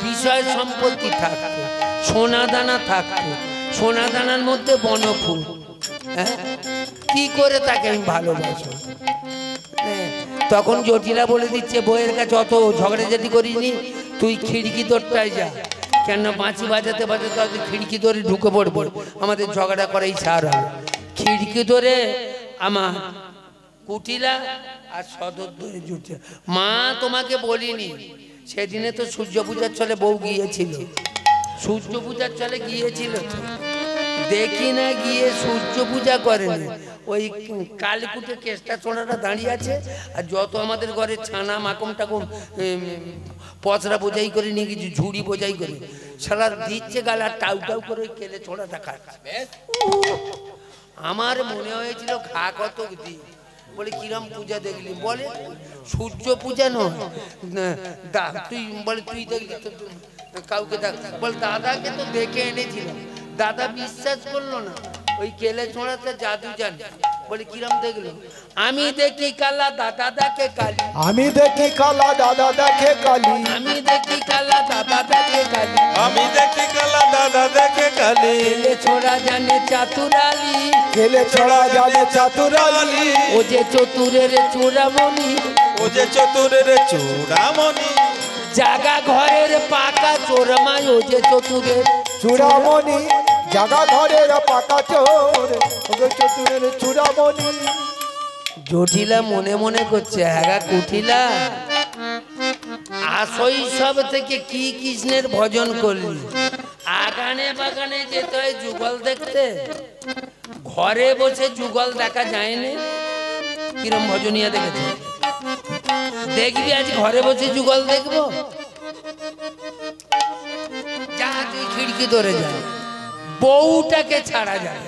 বিষয় সম্পত্তি থাকতো, সোনা দানা থাকতো, সোনা দানার মধ্যে বনফুল, হ্যাঁ, কি করে তাকে আমি ভালোবাসো? তখন জটিলা বলে দিচ্ছে বইয়ের কাছে অত ঝগড়াঝাটি করিনি, তুই খিড়কি দরটায় যা, কেন বাঁচি বাজাতে বাজাতে হয়তো খিড়কি ধরে ঢুকে পড়বো, আমাদের ঝগড়া করাই ছাড় হবে। খিড়কি ধরে আমার কুটিলা আর সদর ধরে জুটে। মা তোমাকে বলিনি, সেদিনে তো সূর্য পূজার চলে বউ গিয়েছিল, সূর্য পূজার চলে গিয়েছিল, দেখি না গিয়ে সূর্য পূজা করেনি, ওই কালীকুটে কেষ্টা চোড়াটা দাঁড়িয়ে আছে, আর যত আমাদের ঘরে ছানা মাকম টাকুম পচরা বোঝাই করে নিয়ে কিছু ঝুড়ি বোঝাই করে সারা দিচ্ছে গাল, আর টাউ টাউ করে কেলে ছোড়াটা খাচ্ছে। আমার মনে হয়েছিল খা কত দি, বলে কিরম পূজা দেখলি? বলে সূর্য পূজা নয়, তুই বলে তুই দেখলি তো কাউকে দেখ, বল দাদাকে তো দেখে এনেছিলাম, দাদা বিশ্বাস করলো না, ওই কেলে ছোঁড়াতে জাদু জানে। বলে কিরম দেখলো? আমি দেখি কালা দাদা দেখে কালী, আমি দেখি কালা দাদা দেখে কালী, আমি দেখি কালা দাদা দেখে কালী, আমি দেখি কালা দাদা দেখে কালী, কেলে ছোড়া জানে চাতুরালি, কেলে ছোড়া জানে চাতুরালি, ও যে চতুরের চূড়ামণি, ও যে চতুরের চূড়ামণি, জাগা ঘরের পাকা চোরমায়, ও যে চতুরের চূড়ামণি, জাগা ঘরের পাকা চোর, ওগো চতুরের চূড়ামণি। জটিলা মনে মনে করছে, হ্যাঁ কুটিলা শৈশব থেকে কি কৃষ্ণের ভজন করলি, আগানে বাগানে যেতে হয় যুগল দেখতে, ঘরে বসে যুগল দেখা যায় না। কিরম ভজনিয়া দেখেছে? দেখবি আজ ঘরে বসে যুগল দেখবো? যা তুই খিড়কি ধরে যা, বউটাকে ছাড়া যায়।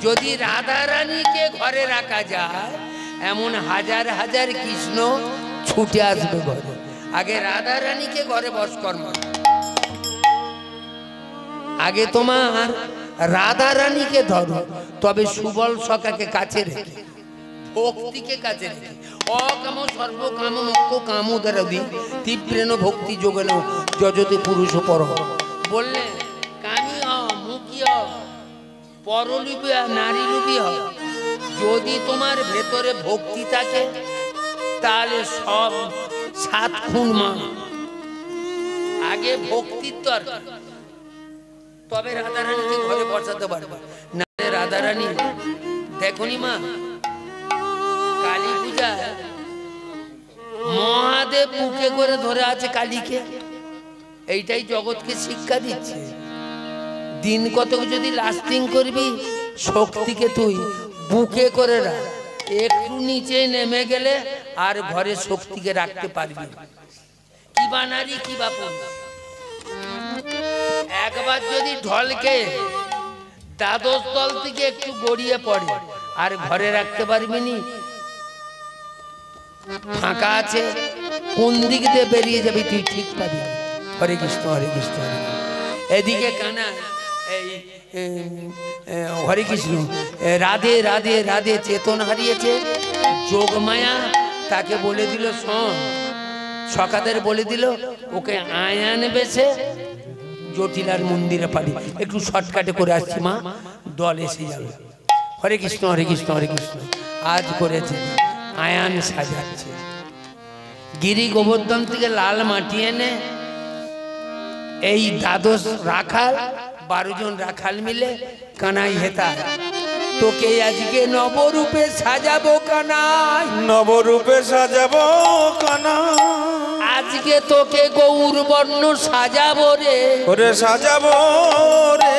যদি রাধা রানীকে ঘরে রাখা যায়, এমন হাজার হাজার কৃষ্ণ ছুটে আসবে ঘরে। আগে রাধা রানীকে ঘরে বস কর্ম, আগে তোমার রাধা রানীকে ধরো, তবে সুবল সখাকে কাছে রেখে, ভক্তিকে কাছে রেখে। অকাম সর্বকাম মোক্ষ কামোদরাদি তীব্রেণ ভক্তি যোগেন যজতে পুরুষ পর। বললেন কামি হ, মুখী হ, পরলোভী হ, নারীলোভী হ, যদি তোমার ভেতরে ভক্তি থাকে তাহলে সব 7 খুন মা। আগে ভক্তির দরকার, তবে রাধারানীকে ঘরে বসাতে পারবে না। রাধারানী দেখনি মা, কালী পূজায় মহাদেব বুকে করে ধরে আছে কালীকে। এইটাই জগৎকে শিক্ষা দিচ্ছে, দিন কতক যদি লাস্টিং করবি শক্তিকে তুই বুকে করে রাখ, একটু নিচে নেমে গেলে আর ঘরে শক্তিকে রাখতে পারবি। কি বা নারী কি বা পুরুষ, একবার যদি ঢলকে দ্বাদশ তল থেকে একটু গড়িয়ে পড়ে আর ঘরে রাখতে পারবি নি। ফাঁকা আছে, কোন দিক দিয়ে বেরিয়ে যাবি তুই ঠিক পাবি। হরে কৃষ্ণ হরে কৃষ্ণ হরে কৃষ্ণ। এদিকে কানা এই হরে কৃষ্ণ রাধে রাধে রাধে চেতন হারিয়েছে। যোগমায়া তাকে বলে দিল শোন, সখাদের বলে দিল ওকে আয়ান বেছে জটিলার মন্দিরে পারি, একটু শর্টকাটে করে আসছি মা, দল এসে যাবে। হরে কৃষ্ণ হরে কৃষ্ণ হরে কৃষ্ণ। আজ করেছে আয়ান সাজাচ্ছে, গিরি গোবর্ধন থেকে লাল মাটি এনে এই দ্বাদশ রাখাল 12 জন রাখাল মিলে কানাই হেতা তোকে আজকে নবরূপে সাজাবো কানাই, নবরূপে সাজাবো কানাই, আজকে তোকে গৌর বর্ণ সাজাবো রে, ওরে সাজাবো রে।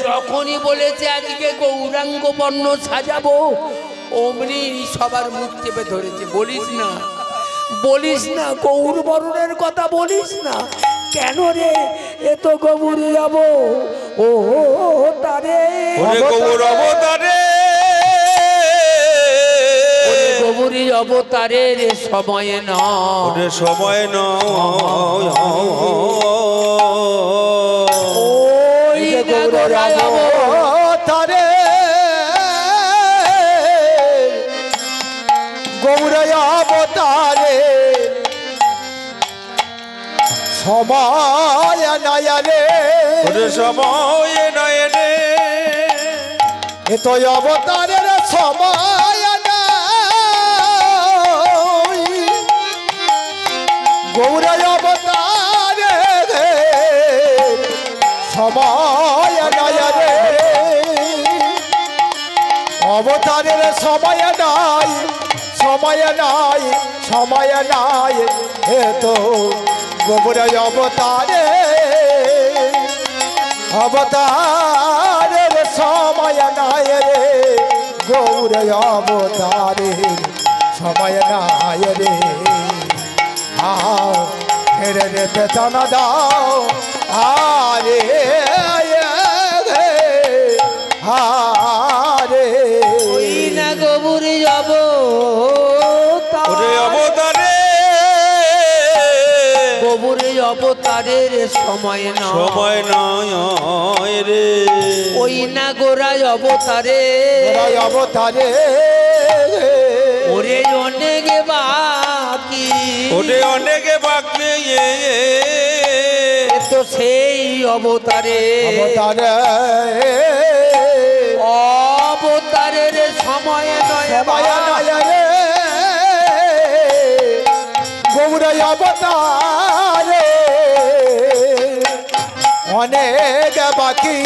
যখনই বলেছে আজকে গৌরাঙ্গ বর্ণ সাজাবো, অমনি সবার মুখ চেপে ধরেছে। বলিস না, বলিস না, গৌর বর্ণের কথা বলিস না। কেন রে, এ তো গৌরী যাব ও তারে, গৌর অবতারে, গৌরী অবতারের সময় নয়, সময় নয়। ওই গৌর অবতারে, গৌর অবতারে সময় নয়নে, সময় নয়নে, এ তো অবতারের সময় নয়, গৌর অবতারে সময় নয়নে, অবতারের সময় নাই, সময় নাই, সময় নাই, এ তো গৌর অবতারে, অবতারের সময় নাই রে, গৌর অবতারের সময় নাই রে। হেরে রে বেতনা দাও আরে হারে, ওই না গৌর যাব অবতারে, গৌর অবতারের সময় নয়, সময় নয় রে। ওই না গোরাই অবতারে, অবতারে ওরে অনেক বাকি, ওরে অনেক বাকি, তো সেই অবতারে, অবতারে অবতারের সময় নয়, সময় নয় রে, গৌর অবতারে অনেক বাকি,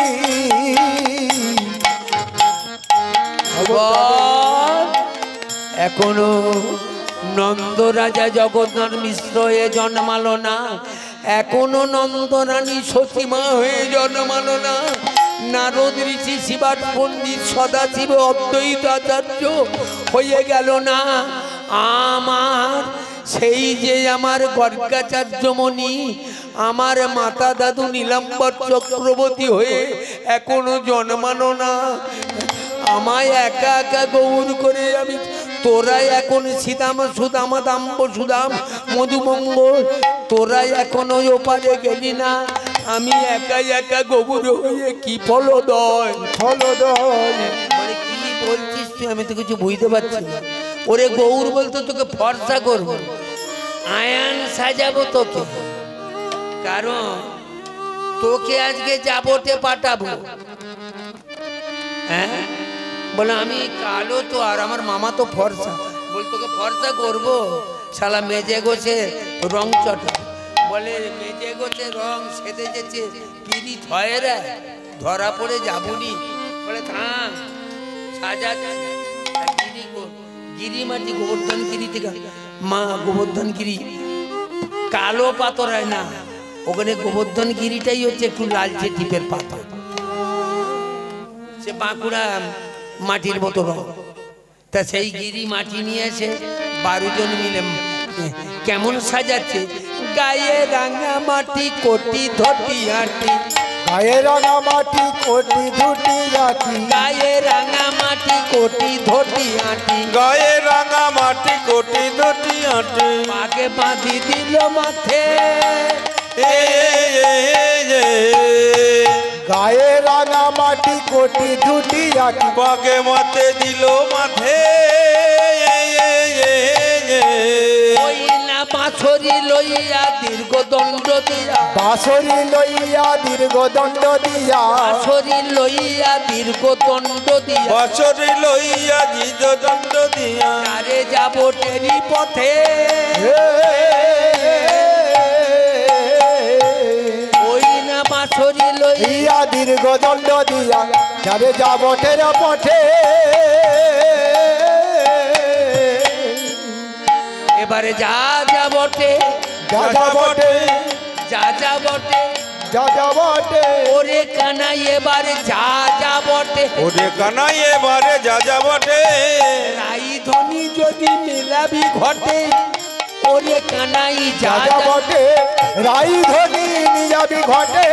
এখনো নন্দ রাজা জগন্নাথ মিশ্র হয়ে জন্মালো না, এখনো নন্দরানী সতীমা হয়ে জন্মালো না, নারদ ঋষি শিবাট পণ্ডিত সদাশিব অদ্বৈত আচার্য হয়ে গেল না। আমার সেই যে আমার গর্গাচার্যমণি, আমার মাতা দাদু নীলাম্বর চক্রবর্তী হয়ে এখনো জন্মানো না। আমায় একা একা গৌর করে আমি, তোরাই এখন সীতাম সুদাম দাম্ব সুদাম মধুমঙ্গল, তোরাই এখন ওই ওপারে গেলি না। আমি একা একা গোবর হয়ে কি ফলদয় বলে কি বলছিস তুই? আমি তো কিছু বুঝতে পারছি না। ওরে গৌর বলতো তোকে ফর্সা করবো, আয়ান সাজাবো তোকে, কারণ তোকে আজকে যাবতে পাঠাবো। হ্যাঁ বলে আমি কালো তো, আর আমার মামা তো ফর্সা, বল তোকে ফর্সা করবো। শালা মেজে গোছে রং চটা, বলে মেজে গোছে রং সেদে যেছে পিড়িত হয় রে, ধরা পড়ে যাবনি। বলে থাম সাজা গিরি মাটি গোবর্ধন গিরি থেকে মা গোবর্ধন গিরি কালো পাথর হয় না, ওখানে গোবর্ধন গিরিটাই হচ্ছে একটু লালচে টিপের পাথর, সে বাঁকুড়া মাটির মতো রং। তা সেই গিরি মাটি নিয়ে এসে 12 জন মিলে কেমন সাজাচ্ছে, গায়ে রাঙা মাটি কোটি ধটি আটি, গায়ে রাঙা মাটি কোটি ধুটি আটি, গায়ে রাঙা মাটি কোটি ধটি আটি, গায়ে রাঙা মাটি কোটি ধটি আটি, পাকে বাঁধি দিল মাথে, গায়ে রাঙা মাটি কোটি ধুটি আটি, পাকে মাতে দিল মাথে, ওই না বাঁশরি লইয়া দীর্ঘ দণ্ড দিয়া, বাঁশরি লইয়া দীর্ঘ দণ্ড দিয়া, বাঁশরি লইয়া দীর্ঘ দণ্ড দিয়া, বছরে লইয়া জিদ দণ্ড দিয়া, আরে যাব টেরি পথে, ওই না বাঁশরি লইয়া দীর্ঘ দণ্ড দিয়া, যারে যাব টেরা পথে। এবারে যা যা বটে, যা যা বটে, যা যা বটে, যা যা বটে, ওরে কানাই এবারে যা যা বটে, ওরে কানাই এবারে যা যা বটে, রাই ধনী যদি মেলাবি ঘটে, ওরে কানাই যা যা যা যা বটে, রাই ধনী নিয়াবি ঘটে,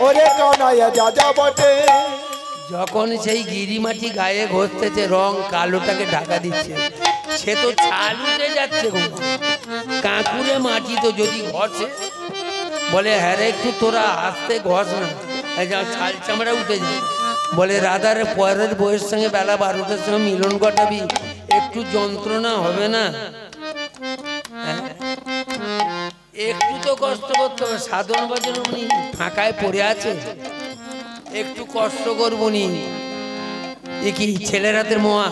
ওরে কানাইয়া যা যা বটে। যখন সেই গিরিমাটি গায়ে ঘষতেছে, রং কালোটাকে ঢাকা দিচ্ছে, সে তো ছাল উঠে যাচ্ছে গো, কাঁকুড়ে মাটি তো যদি ঘষে, বলে হ্যাঁ রে একটু তোরা আস্তে ঘষ না, ছাল চামড়া উঠে যায়। বলে রাধার পরের বইয়ের সঙ্গে বেলা 12টার সময় মিলন ঘটাবি, একটু যন্ত্রণা হবে না? হ্যাঁ? একটু তো কষ্ট করতে হবে, সাধন ভজন উনি ফাঁকায় পড়ে আছে, একটু কষ্ট করবো নি। এ কি ছেলের হাতের মোয়া,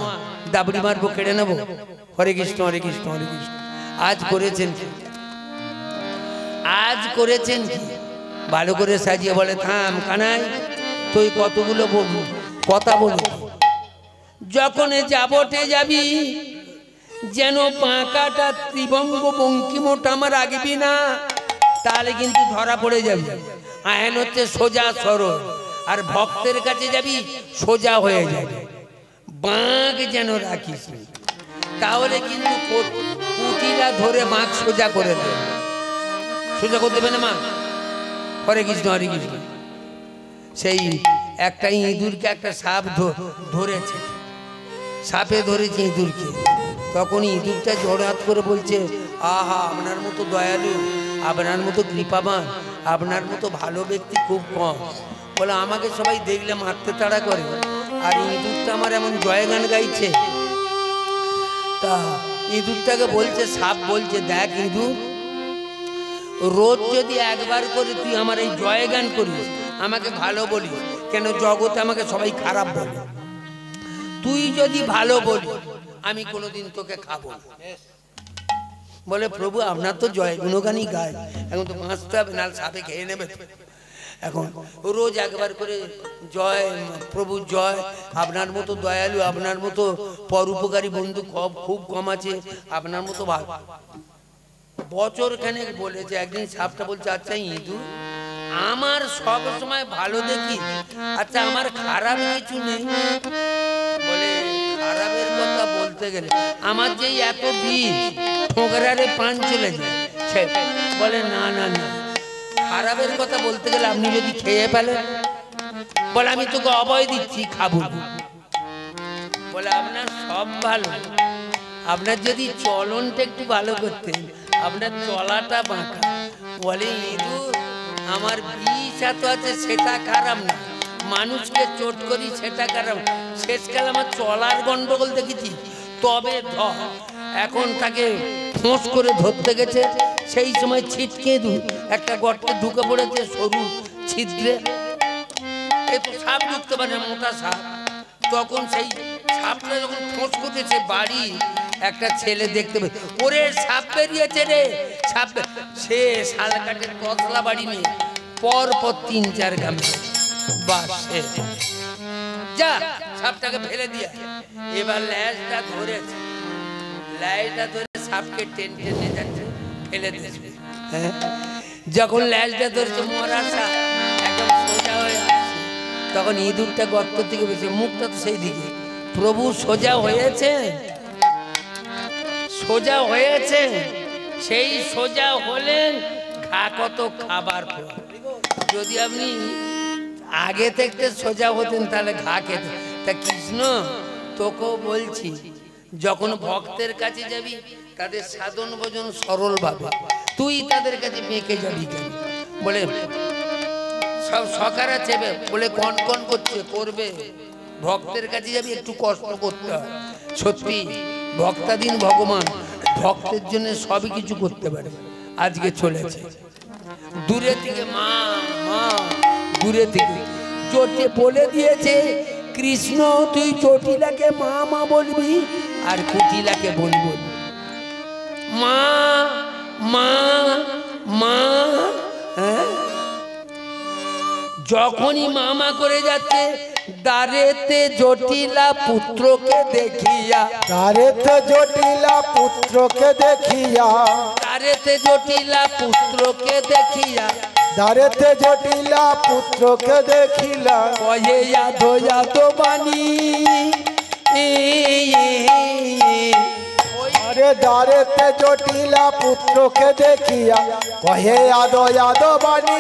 দাবড়ি মারবো, কেড়ে নেবো? হরে কৃষ্ণ হরে কৃষ্ণ হরে কৃষ্ণ। আজ করেছেন কি? আজ করেছেন কি? ভালো করে সাজিয়ে বলে থাম কানাই, তুই কতগুলো কথা বলি, যখন যাবটে যাবি যেন বাঁকাটা ত্রিভঙ্গ বঙ্কিমটা আমার রাখবি না, তাহলে কিন্তু ধরা পড়ে যাবি। আইন হচ্ছে সোজা সরল, আর ভক্তের কাছে যাবি সোজা হয়ে যাবে, বাঁক যেন রাখিস, তাহলে কিন্তু পুঁটিরা ধরে বাঁক সোজা করে দেবে। সোজা করতে দেবে না মা? হরে কৃষ্ণ হরে কৃষ্ণ। সেই একটা ইঁদুরকে একটা সাপ ধরেছে, সাপে ধরেছে ইঁদুরকে, তখন ইঁদুরটা জোড়হাত করে বলছে, আহা আপনার মতো দয়ালু, আপনার মতো কৃপাবান, আপনার মতো ভালো ব্যক্তি খুব কম। বলে আমাকে সবাই দেখলে মারতে তাড়া করে, আর ইঁদুরটা আমার এমন জয়গান গাইছে। তা ইঁদুরটাকে বলছে, সাপ বলছে, দেখ ইঁদুর, রোজ যদি একবার করে তুই আমার এই জয়গান করিস, আমাকে ভালো বলিস, কেন জগতে আমাকে সবাই খারাপ বলে, তুই যদি ভালো বলিস আমি কোনোদিন তোকে খাবো না। বলে প্রভু আপনার তো জয় গুণগানই গায়, এখন তো বাঁচতে হবে, নাহলে সাপে খেয়ে নেবে। এখন রোজ একবার করে জয় প্রভু জয়, আপনার মতো দয়ালু, আপনার মতো পরোপকারী বন্ধু খুব কম আছে, আপনার মতো ভালো। বছর খানেক বলেছে, একদিন সাপটা বলছে, আচ্ছা ইঁদুর আমার সব সময় ভালো দেখি, আচ্ছা আমার খারাপ কিছু নেই? বলে খারাপের কথা বলতে গেলে আমার যে এত বিষ, ঠোকরারে পান চলে যায়। বলে না না না, খারাপের কথা বলতে গেলে আপনি যদি খেয়ে ফেলেন, বলে আমি তোকে অভয় দিচ্ছি খাবো। বলে আপনার সব ভালো, আপনার যদি চলনটা একটু ভালো করতেন, আপনার চলাটা বাঁকা। বলে ইঁদুর আমার বিষ এত আছে সেটা খারাপ না, মানুষকে চোট করি সেটা খারাপ। শেষকাল আমার চলার গন্ডগোল দেখেছি, তবে ধর এখন তাকে ফোঁস করে ধরতে গেছে, সেই সময় ছিটকে একটা গর্তে ঢুকে পড়েছে সরু ছিদ্রে, একটু সাপ ঢুকতে পারে মোটা সাপ। তখন সেই সাপটা যখন ফোঁস করতেছে বাড়ি একটা ছেলে দেখতে পেয়ে, ওরে সাপ বেরিয়েছে রে সাপ। সে শালকাঠের কতলা বাড়ি নিয়ে পর 3-4 গামে বাস যা সাপটাকে ফেলে দিয়া। এবার ল্যাজটা ধরেছে, ল্যাজটা ধরে সাপকে টেনে যাচ্ছে, ফেলে দিয়েছে। যখন ল্যাজটা ধরেছে মরার সাপ একদম সোজা হয়ে আসছে, তখন ইঁদুরটা গর্ত থেকে বেশি, মুখটা তো সেই দিকে। প্রভু সোজা হয়েছে, সোজা হয়েছে, সেই সোজা হলেন ঘা কত খাবার। যদি আপনি আগে থেকে সোজা হতেন তাহলে ঘা খেতেন। তা কৃষ্ণ তোকেও বলছি, যখন ভক্তের কাছে যাবি তাদের সাধন ভোজন সরল ভাবে, তুই তাদের কাছে বেঁকে যাবি কেন? বলে সব সকারা চেপে বলে কন কন করছে, করবে। ভক্তের কাছে যাবি একটু কষ্ট করতে হয়। সত্যি ভক্তাধীন ভগবান ভক্তের জন্য সবই কিছু করতে পারে। আজকে চলেছে দূরে থেকে মা মা, দূরে থেকে চোটে বলে দিয়েছে কৃষ্ণ তুই চটিলাকে মা মা বলবি আর কুটিলাকে বলবি মা মা মা। যখনই মামা করে যাচ্ছে, দারেতে জটিলা পুত্রকে দেখিয়া, দারেতে জটিলা পুত্রকে দেখিয়া, দারেতে জটিলা পুত্রকে দেখিয়া, দারেতে জটিলা পুত্রকে দেখিলা, কয়ে যাদো যাদো বাণী। আরে দারেতে জটিলা পুত্রকে দেখিয়া কহে আদো আদো বাণী।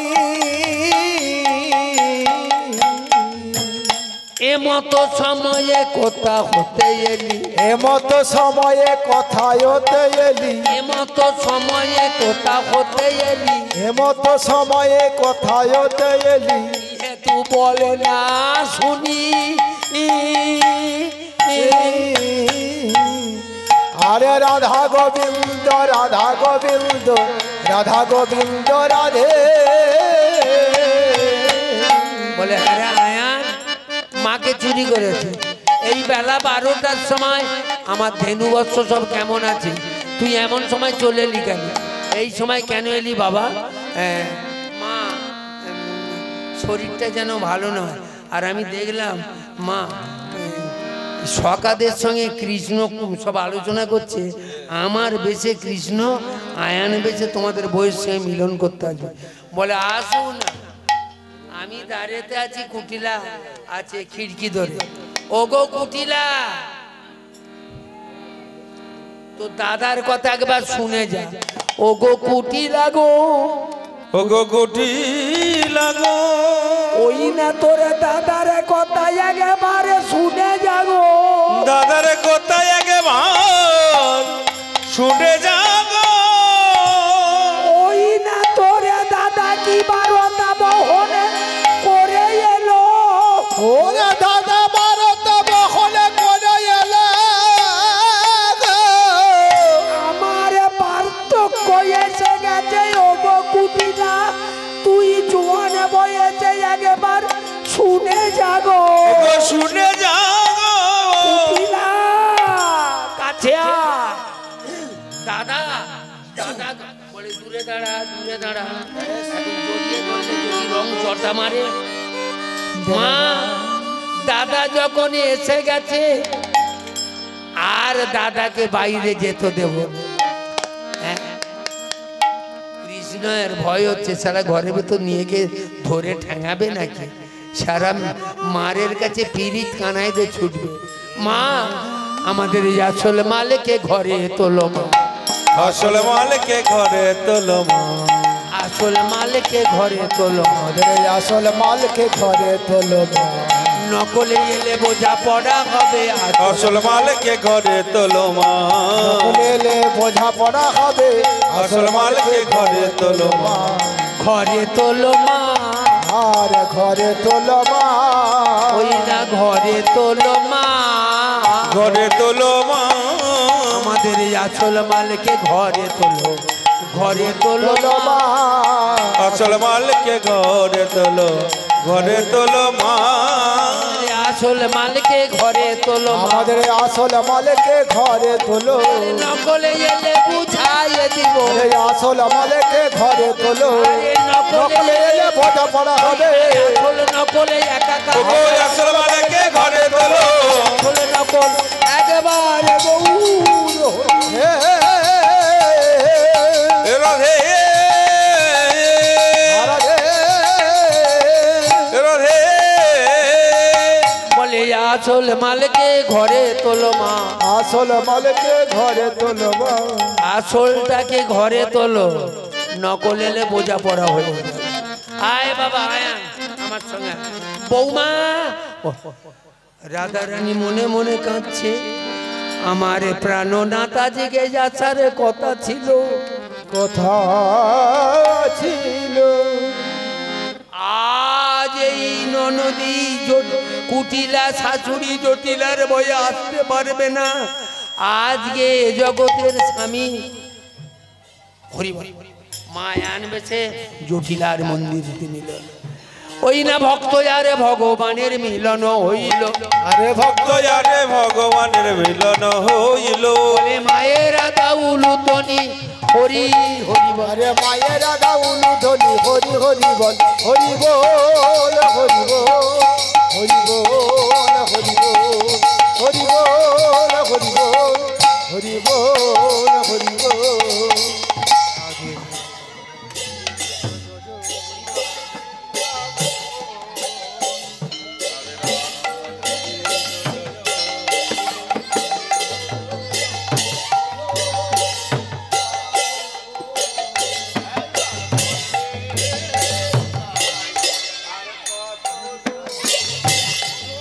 এমত সময়ে কথা হতে এলি, এমত সময়ে কথায় হতে এলি, এমত সময়ে কথা হতে এলি, এমত সময়ে কথায় হতে এলি, তু বলে না শুনি। আরে রাধা গোবিন্দ রাধা গোবিন্দ রাধা গোবিন্দ রাধে। বলে আরে আয়ান মাকে চুরি করেছে, এই বেলা 12টার সময় আমার ধেনু বৎস সব কেমন আছে, তুই এমন সময় চলে এলি কেন? এই সময় কেন এলি বাবা? মা শরীরটা যেন ভালো নয়। আর আমি দেখলাম মা সকাদের সঙ্গে কৃষ্ণ সব আলোচনা করছে, আমার বেশে কৃষ্ণ, আয়ান বেশে তোমাদের বইয়ের সঙ্গে মিলন করতে আসবে। বলে আসুন, আমি দাঁড়িয়েতে আছি, কুটিলা আছে খিড়কি ধরে। ওগো কুটিলা, তো দাদার কথা একবার শুনে যা। ওগো কুটিলা গো, ওগো কুটিলা গো, ওই না তোরে দাদার কথা একেবারে শুনে যাগো, দাদার কথা একবার শুনে যাগো। ওই না তোরে দাদা কি বারতা বহনে করে এলো, ওরে দাদা ভারত বহনে করে এলে, আমার পার্থক্য এসে গেছে। ওগো কুটিলা, তুই জোয়ান বয়েছে একবার শুনে যাগো, ওগো শুনে যাগো। কুটিলা কাছে আয়। দাদা দাদা বলে দূরে দাঁড়া, দূরে দাঁড়া। এখন জড়িয়ে ধরলে যদি রং চটা মারে। মা দাদা যখন এসে গেছে আর দাদাকে বাইরে যেতে দেব না। কৃষ্ণের ভয় হচ্ছে, সারা ঘরের ভেতর নিয়ে গিয়ে ধরে ঠেঙাবে নাকি, সারা মারের কাছে পিরিত কানাইতে ছুটবে। মা আমাদের এই আসল মালিকে ঘরে তোলো মা, আসল মালকে ঘরে তোলো মা, আসল মালিকে ঘরে তোলো মা। আমাদের এই আসল মালকে ঘরে তোলো মা, নকলে এলে বোঝা পড়া হবে। আসল মালকে ঘরে তোলো মা, এলে বোঝা পড়া হবে। আসল মালকে ঘরে তোলো মা, ঘরে তোলো মা, আর ঘরে তোলো মা, ওই না ঘরে তোলো মা, ঘরে তোলো মা, আমাদের এই আসল মালকে ঘরে তোলো, ঘরে তোলো তোলো মা, মা, আসল মালকে ঘরে তোলো, ঘরে তোলো মা, আসল মালকে ঘরে তোলো মা, আমাদের আসল মালকে ঘরে তোলো, নকলে এলে বুঝাইয়ে দিব, এই আসল মালকে ঘরে তোলো, আরে নকলে নকলে এলে বোঝা পড়া হবে, আসল নকলে একাকার ওগো আসল মালকে ঘরে তোলো, আসল নকল একবারে গৌর হে, এ রাধে, রাধে, এ রাধে, বলে আসল মালকে ঘরে তোলো মা, আসল মালকে ঘরে তোলো মা, আসলটাকে ঘরে তোলো, নকল এলে বোঝা পড়া হয়ে যাবে। আয় বাবা আয় আমার সঙ্গে বৌমা। রাধা রানী মনে মনে কাঁদছে, আমার প্রাণনাথ জেগে যাচার কথা ছিল, কথা ছিল, আজ এই ননদী কুটিলা শাশুড়ি জটিলার বয়ে আসতে পারবে না, আজকে এ জগতের স্বামী হরি হরি মায় আনবেছে জটিলার মন্দিরতে মিলন, ওই না ভক্ত আরে ভগবানের মিলন হইল, আরে ভক্ত আরে ভগবানের মিলন হইল, বলে মায়ের দাউলু তনি হরি হরি বল, আরে মায়েরা গাউলু ধনি হরি হরি বল, হরি বল,